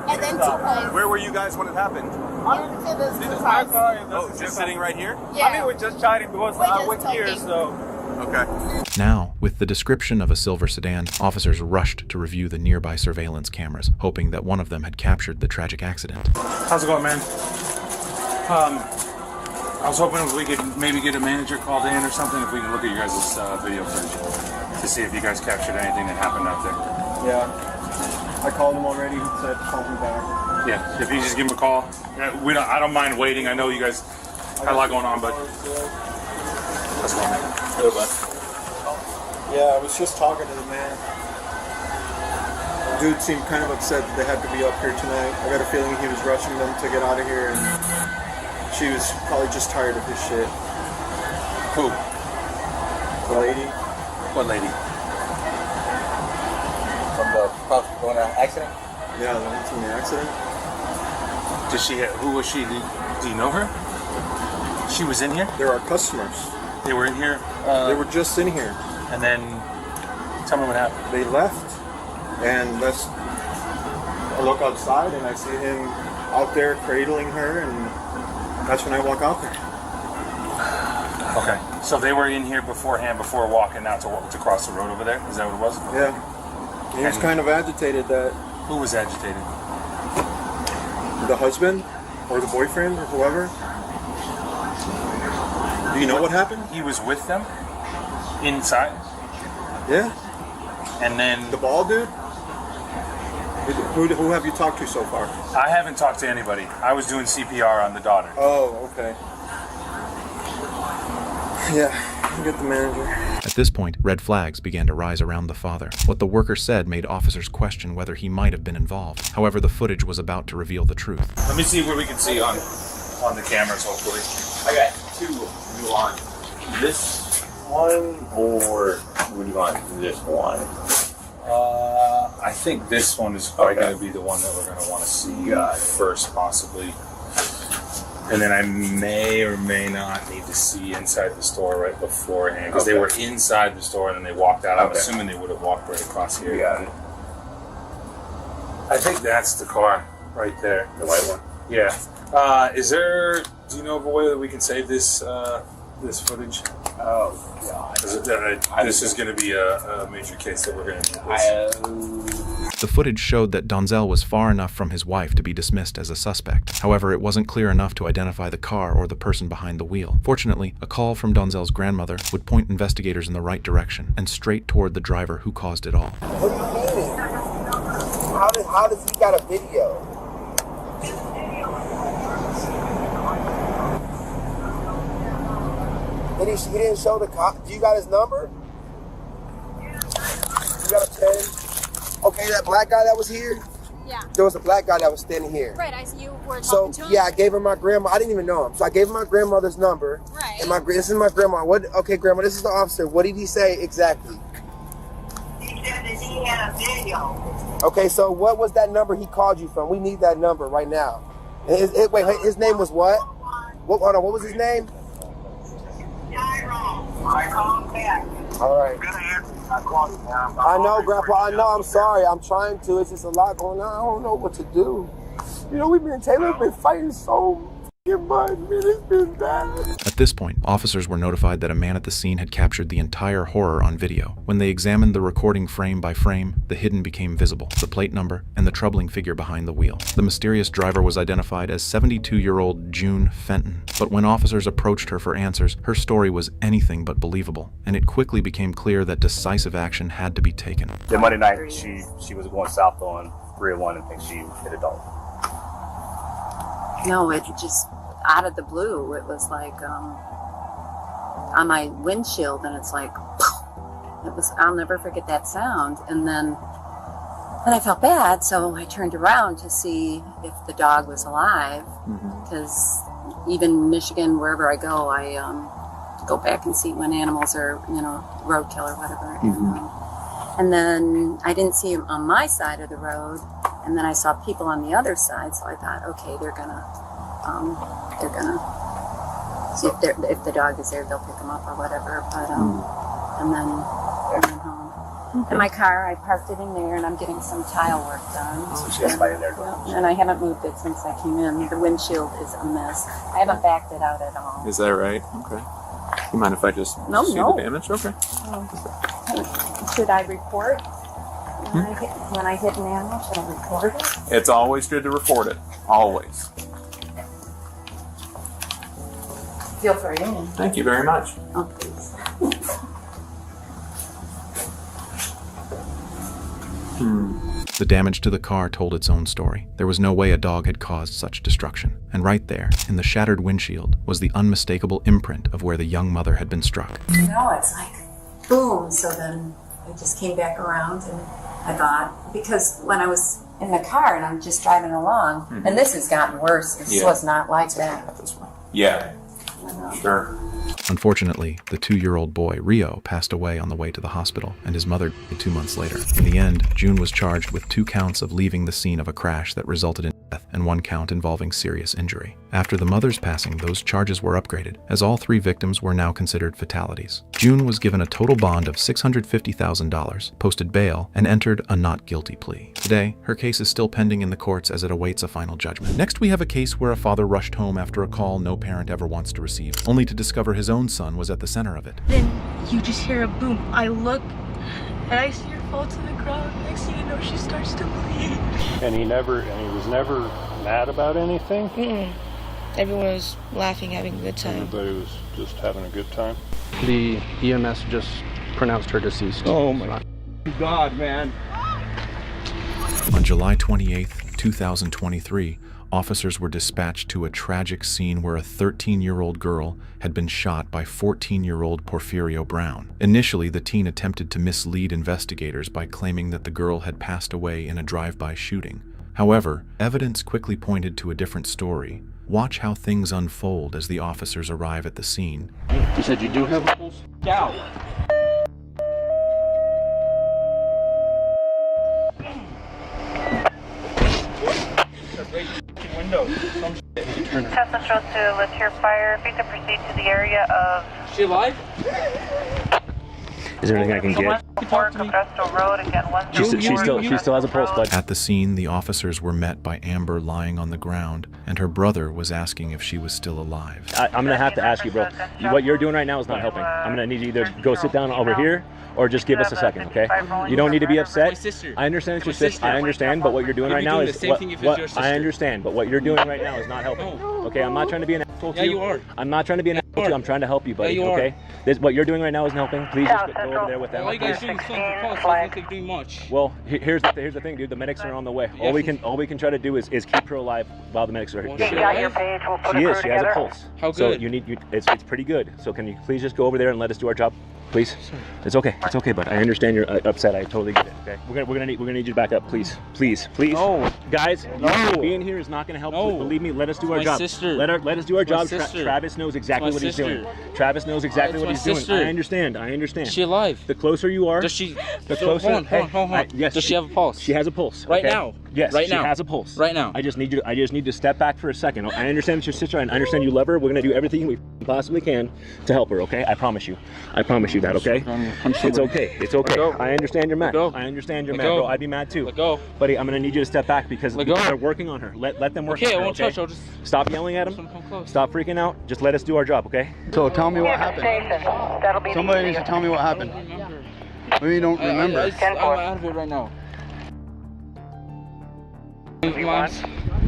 And then 2 points. Where were you guys when it happened? this is my car. And Oh, just sitting right here? I mean, we're just chatting because I went here, so. Okay. Now, with the description of a silver sedan, officers rushed to review the nearby surveillance cameras, hoping that one of them had captured the tragic accident. How's it going, man? I was hoping if we could maybe get a manager called in or something, if we could look at your guys' video footage to see if you guys captured anything that happened out there. Yeah. I called him already. He said call me back. Yeah, if you just give him a call. I don't mind waiting. I know you guys had a lot going on, but that's wrong, man. Good, bud. Yeah, I was just talking to the man. Dude seemed kind of upset that they had to be up here tonight. I got a feeling he was rushing them to get out of here, and she was probably just tired of his shit. Who? The lady. What lady? From the going accident? Yeah, the one from the accident. Who was she? Do you know her? She was in here? They're our customers. They were in here? They were just in here. And then, tell me what happened. They left, and I look outside and I see him out there cradling her, and that's when I walk out there. Okay, so they were in here beforehand, before walking out to cross the road over there? Is that what it was? Yeah. He was kind of agitated that... Who was agitated? The husband, or the boyfriend, or whoever. Do you know what happened? He was with them? Inside? Yeah. And then... The bald dude? Who have you talked to so far? I haven't talked to anybody. I was doing CPR on the daughter. Oh, okay. Yeah, get the manager. At this point, red flags began to rise around the father. What the worker said made officers question whether he might have been involved. However, the footage was about to reveal the truth. Let me see what we can see on the cameras, hopefully. I got two. You want this one, or would you want this one? I think this one is probably going to be the one that we're going to want to see first, possibly. And then I may or may not need to see inside the store right beforehand, because they were inside the store and then they walked out. I'm assuming they would have walked right across here. Yeah. I think that's the car right there. The white one? Yeah. Do you know of a way that we can save this this footage? Oh, God. This is going to be a major case that we're going to need this. The footage showed that Donzel was far enough from his wife to be dismissed as a suspect. However, it wasn't clear enough to identify the car or the person behind the wheel. Fortunately, a call from Donzel's grandmother would point investigators in the right direction and straight toward the driver who caused it all. What do you mean? How does he got a video? He didn't show the cop. Do you got his number? You got a pen? Okay, that black guy that was here? Yeah. There was a black guy that was standing here. Right, you were talking to him? Yeah, I gave him my grandma. I didn't even know him. So I gave him my grandmother's number. Right. And this is my grandma. Okay, grandma, this is the officer. What did he say exactly? He said that he had a video. Okay, so what was that number he called you from? We need that number right now. Wait, his name was what? Hold on, what was his name? I called back. All right. I know, Grandpa. I know. I'm sorry. I'm trying to. It's just a lot going on. I don't know what to do. You know, Taylor's been fighting so much. It's been bad. At this point, officers were notified that a man at the scene had captured the entire horror on video. When they examined the recording frame by frame, the hidden became visible, the plate number, and the troubling figure behind the wheel. The mysterious driver was identified as 72-year-old June Fenton. But when officers approached her for answers, her story was anything but believable, and it quickly became clear that decisive action had to be taken. The Monday night, she was going south on 301 and think she hit a dog. No, it just out of the blue. It was like on my windshield, and it's like, it was. I'll never forget that sound. And then And I felt bad, so I turned around to see if the dog was alive. Because even Michigan, wherever I go, I go back and see when animals are, roadkill or whatever. And then I didn't see him on my side of the road, and then I saw people on the other side. So I thought, okay, they're gonna see if the dog is there, they'll pick him up or whatever. But and then I went home. In my car, I parked it in there, and I'm getting some tile work done. So she has somebody in there. And I haven't moved it since I came in. The windshield is a mess. I haven't backed it out at all. Is that right? Okay. You mind if I just No, see no. the damage? Okay. Should I report when I hit an animal? Should I report it? It's always good to report it. Always. Feel free. Thank you very much. Oh, please. The damage to the car told its own story. There was no way a dog had caused such destruction. And right there, in the shattered windshield, was the unmistakable imprint of where the young mother had been struck. It's like boom. So then I just came back around, and I thought, because when I was in the car and I'm just driving along, and this has gotten worse. This was not like that. Yeah. Sure. Unfortunately, the 2-year-old boy, Rio, passed away on the way to the hospital, and his mother died 2 months later. In the end, June was charged with 2 counts of leaving the scene of a crash that resulted in death and 1 count involving serious injury. After the mother's passing, those charges were upgraded, as all 3 victims were now considered fatalities. June was given a total bond of $650,000, posted bail, and entered a not guilty plea. Today, her case is still pending in the courts as it awaits a final judgment. Next, we have a case where a father rushed home after a call no parent ever wants to receive, only to discover his own son was at the center of it. Then you just hear a boom. I look and I see her fall to the ground. Next thing you know, she starts to bleed. And he was never mad about anything? Everyone was laughing, having a good time. Everybody was just having a good time? The EMS just pronounced her deceased. Oh my God, man. On July 28, 2023, officers were dispatched to a tragic scene where a 13-year-old girl had been shot by 14-year-old Porfirio Brown. Initially, the teen attempted to mislead investigators by claiming that the girl had passed away in a drive-by shooting. However, evidence quickly pointed to a different story. Watch how things unfold as the officers arrive at the scene. You said you do have a pulse? Down. Test Central to Latier Fire. If you could proceed to the area of... Is she alive? Is there anything I can get? She still has a pulse, bud. At the scene, the officers were met by Amber lying on the ground, and her brother was asking if she was still alive. I'm going to have to ask you, bro. What you're doing right now is not helping. I'm going to need you to either go sit down over here or just give us a second, okay? You don't need to be upset. I understand it's your sister. I understand, but what you're doing right now is... I understand, but what you're doing right now is not helping. Okay, I'm not trying to be an asshole to you. Yeah, you are. I'm not trying to be an asshole to you. I'm trying to help you, buddy, okay? What you're doing right now isn't helping. Please just go over there with them. All you guys doing is filling the pulse. I don't think doing much. Well, here's the thing, dude. The medics are on the way. All we can try to do is keep her alive while the medics are here. She got your page. We'll put She a is. crew She has a together. pulse. How So good? it's pretty good. So can you please just go over there and let us do our job, please? It's okay. It's okay, bud. I understand you're upset. I totally get it. Okay. We're gonna need you to back up, please. Please. No. Guys. No. Being here is not gonna help. No. Believe me. Let us do our My job. sister. Let us do our It's my job. sister. Travis knows exactly It's what my he's doing. sister. Travis knows exactly It's what my he's doing. sister. I understand. Is she alive? The closer you are. Does she? The So, closer. hold on. Yes. Does she have a pulse? She has a pulse. Right okay? now? Yes. Right now? She has a pulse. Right now? I just need to step back for a second. I understand it's your sister. I understand you love her. We're gonna do everything we possibly can to help her. Okay? I promise you. I promise you that. Okay? It's okay. It's okay. I understand you're mad. I understand you're mad, bro. I'd be mad too. Let go. Buddy, I'm gonna need you to step back because they're working on her. Let them work on her. Okay, I won't touch. I'll just stop yelling at them. Stop freaking out. Just let us do our job, okay? So tell me what happened. That'll be Somebody needs to tell me what happened. Maybe you don't remember. I'm out of it right now.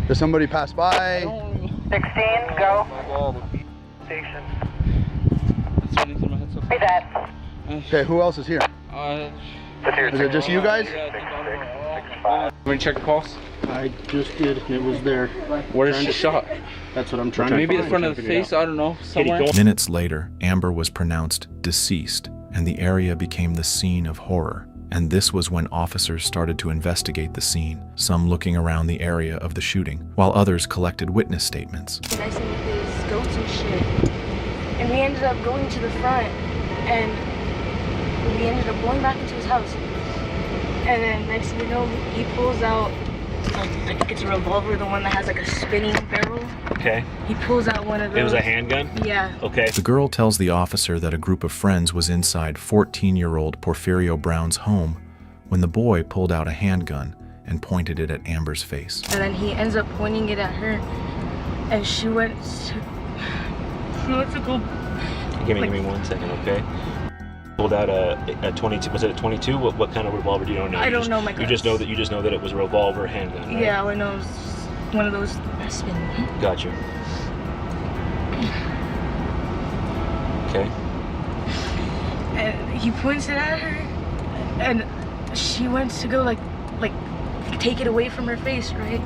Does somebody pass by? 16, go. Station. Be that. Okay, who else is here? Is it just you guys? Want me to check the pulse? I just did, and it was there. Where is she shot? That's what I'm trying to Maybe find. the front of the face, I don't know, somewhere. Minutes later, Amber was pronounced deceased, and the area became the scene of horror. And this was when officers started to investigate the scene, some looking around the area of the shooting, while others collected witness statements. The guy said his goats and shit. And we ended up going to the front, and we ended up going back into his house. And then next thing you know, he pulls out, I think it's a revolver, the one that has like a spinning barrel. Okay. He pulls out one of those. It was a handgun? Yeah. Okay. The girl tells the officer that a group of friends was inside 14-year-old Porfirio Brown's home when the boy pulled out a handgun and pointed it at Amber's face. And then he ends up pointing it at her, and she went to go. Give me 1 second, okay? Pulled out a 22. Was it a 22? What kind of revolver do you know? I don't know my guns. You just know that it was a revolver handgun, right? Yeah, all I know is one of those spinning. Got you. Okay. And he points it at her, and she went to go like take it away from her face, right?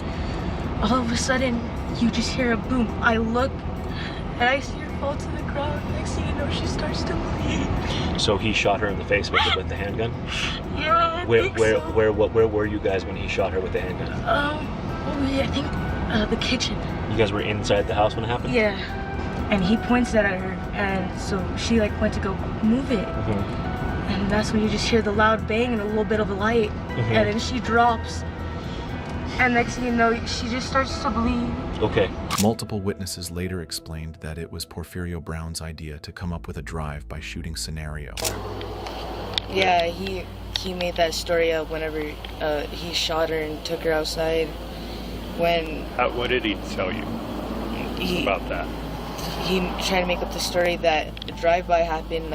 All of a sudden, you just hear a boom. I look, and I see her fall to the ground. Next thing you know, she starts to bleed. So he shot her in the face with the handgun? Yeah, Where were you guys when he shot her with the handgun? I think the kitchen. You guys were inside the house when it happened? Yeah. And he points that at her, and so she like went to go move it. And that's when you just hear the loud bang and a little bit of a light, and then she drops. And next thing you know, she just starts to bleed. Okay. Multiple witnesses later explained that it was Porfirio Brown's idea to come up with a drive-by-shooting scenario. Yeah, he made that story up whenever he shot her and took her outside. What did he tell you about that? He tried to make up the story that the drive-by happened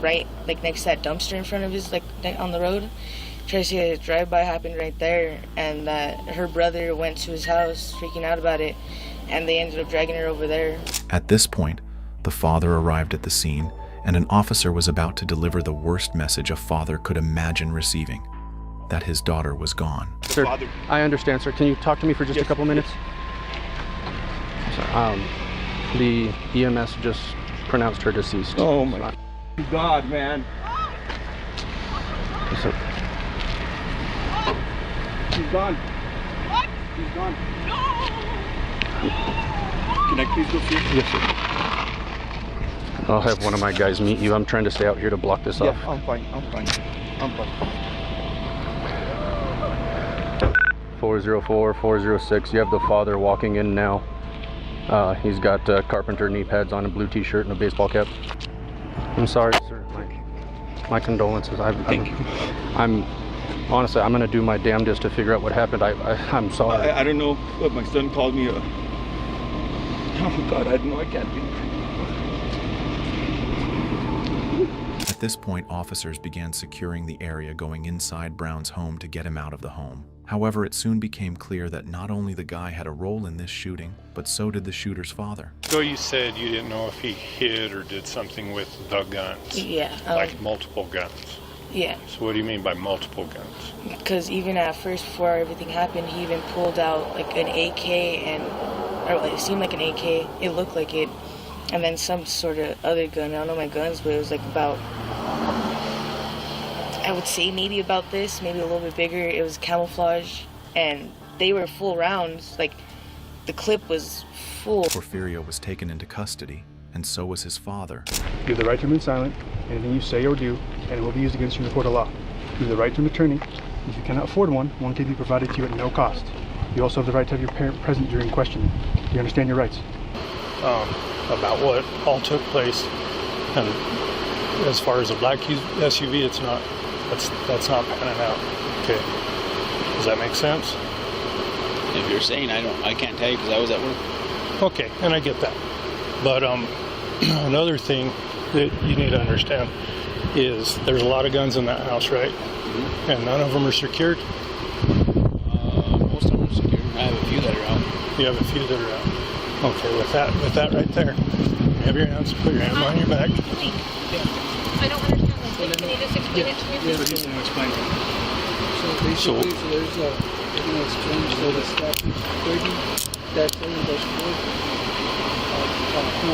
right next to that dumpster in front of his on the road. Tried to say a drive-by happened right there, and that her brother went to his house freaking out about it, and they ended up dragging her over there. At this point, the father arrived at the scene, and an officer was about to deliver the worst message a father could imagine receiving, that his daughter was gone. Sir, I understand, sir. Can you talk to me for just a couple minutes? Sorry, the EMS just pronounced her deceased. Oh my God, man. So, She's gone. What? She's gone. No! Can I please go see her? yes, sir. I'll have one of my guys meet you. I'm trying to stay out here to block this off. Yeah, I'm fine. 404, 406. You have the father walking in now. He's got carpenter knee pads on, a blue t-shirt and a baseball cap. I'm sorry, sir. My condolences. Honestly, I'm gonna do my damnedest to figure out what happened. I'm sorry. I don't know, but my son called me. Oh God, I don't know. I can't be. At this point, officers began securing the area going inside Brown's home to get him out of the home. However, it soon became clear that not only the guy had a role in this shooting, but so did the shooter's father. So you said you didn't know if he hid or did something with the guns? Yeah. Like multiple guns? Yeah. So what do you mean by multiple guns? Because even at first, before everything happened, he even pulled out like an AK or it seemed like an AK. It looked like it. And then some sort of other gun. I don't know my guns, but it was like about, I would say maybe about this, maybe a little bit bigger. It was camouflage, and they were full rounds. Like, the clip was full. Porfirio was taken into custody, and so was his father. You have the right to remain silent. Anything you say or do, and it will be used against you in the court of law. You have the right to an attorney. If you cannot afford one can be provided to you at no cost. You also have the right to have your parent present during questioning. Do you understand your rights? About what all took place, and as far as a black SUV, it's not. That's not panning out. Okay, does that make sense? If you're saying I can't tell you because I was at work. Okay, and I get that. But another thing that you need to understand is there's a lot of guns in that house, right? Mm-hmm. And none of them are secured. Most of them are secured. I have a few that are out. You have a few that are out. Okay, with that right there, you have your hands, put your hands on your back. I don't understand this. Can you just explain it to me? Yeah, he's going to explain it. So basically, there's a, they're going to explain, so the statute 30-30-4.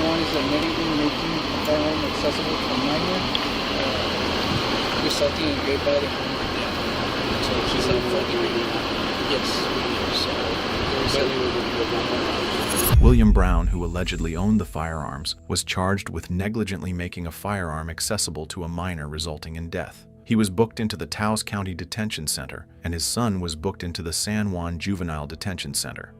One is admitting making a firearm accessible to a minor, resulting in great bodily harm. So she said yes. So they said we were going to go down. William Brown, who allegedly owned the firearms, was charged with negligently making a firearm accessible to a minor, resulting in death. He was booked into the Taos County Detention Center, and his son was booked into the San Juan Juvenile Detention Center.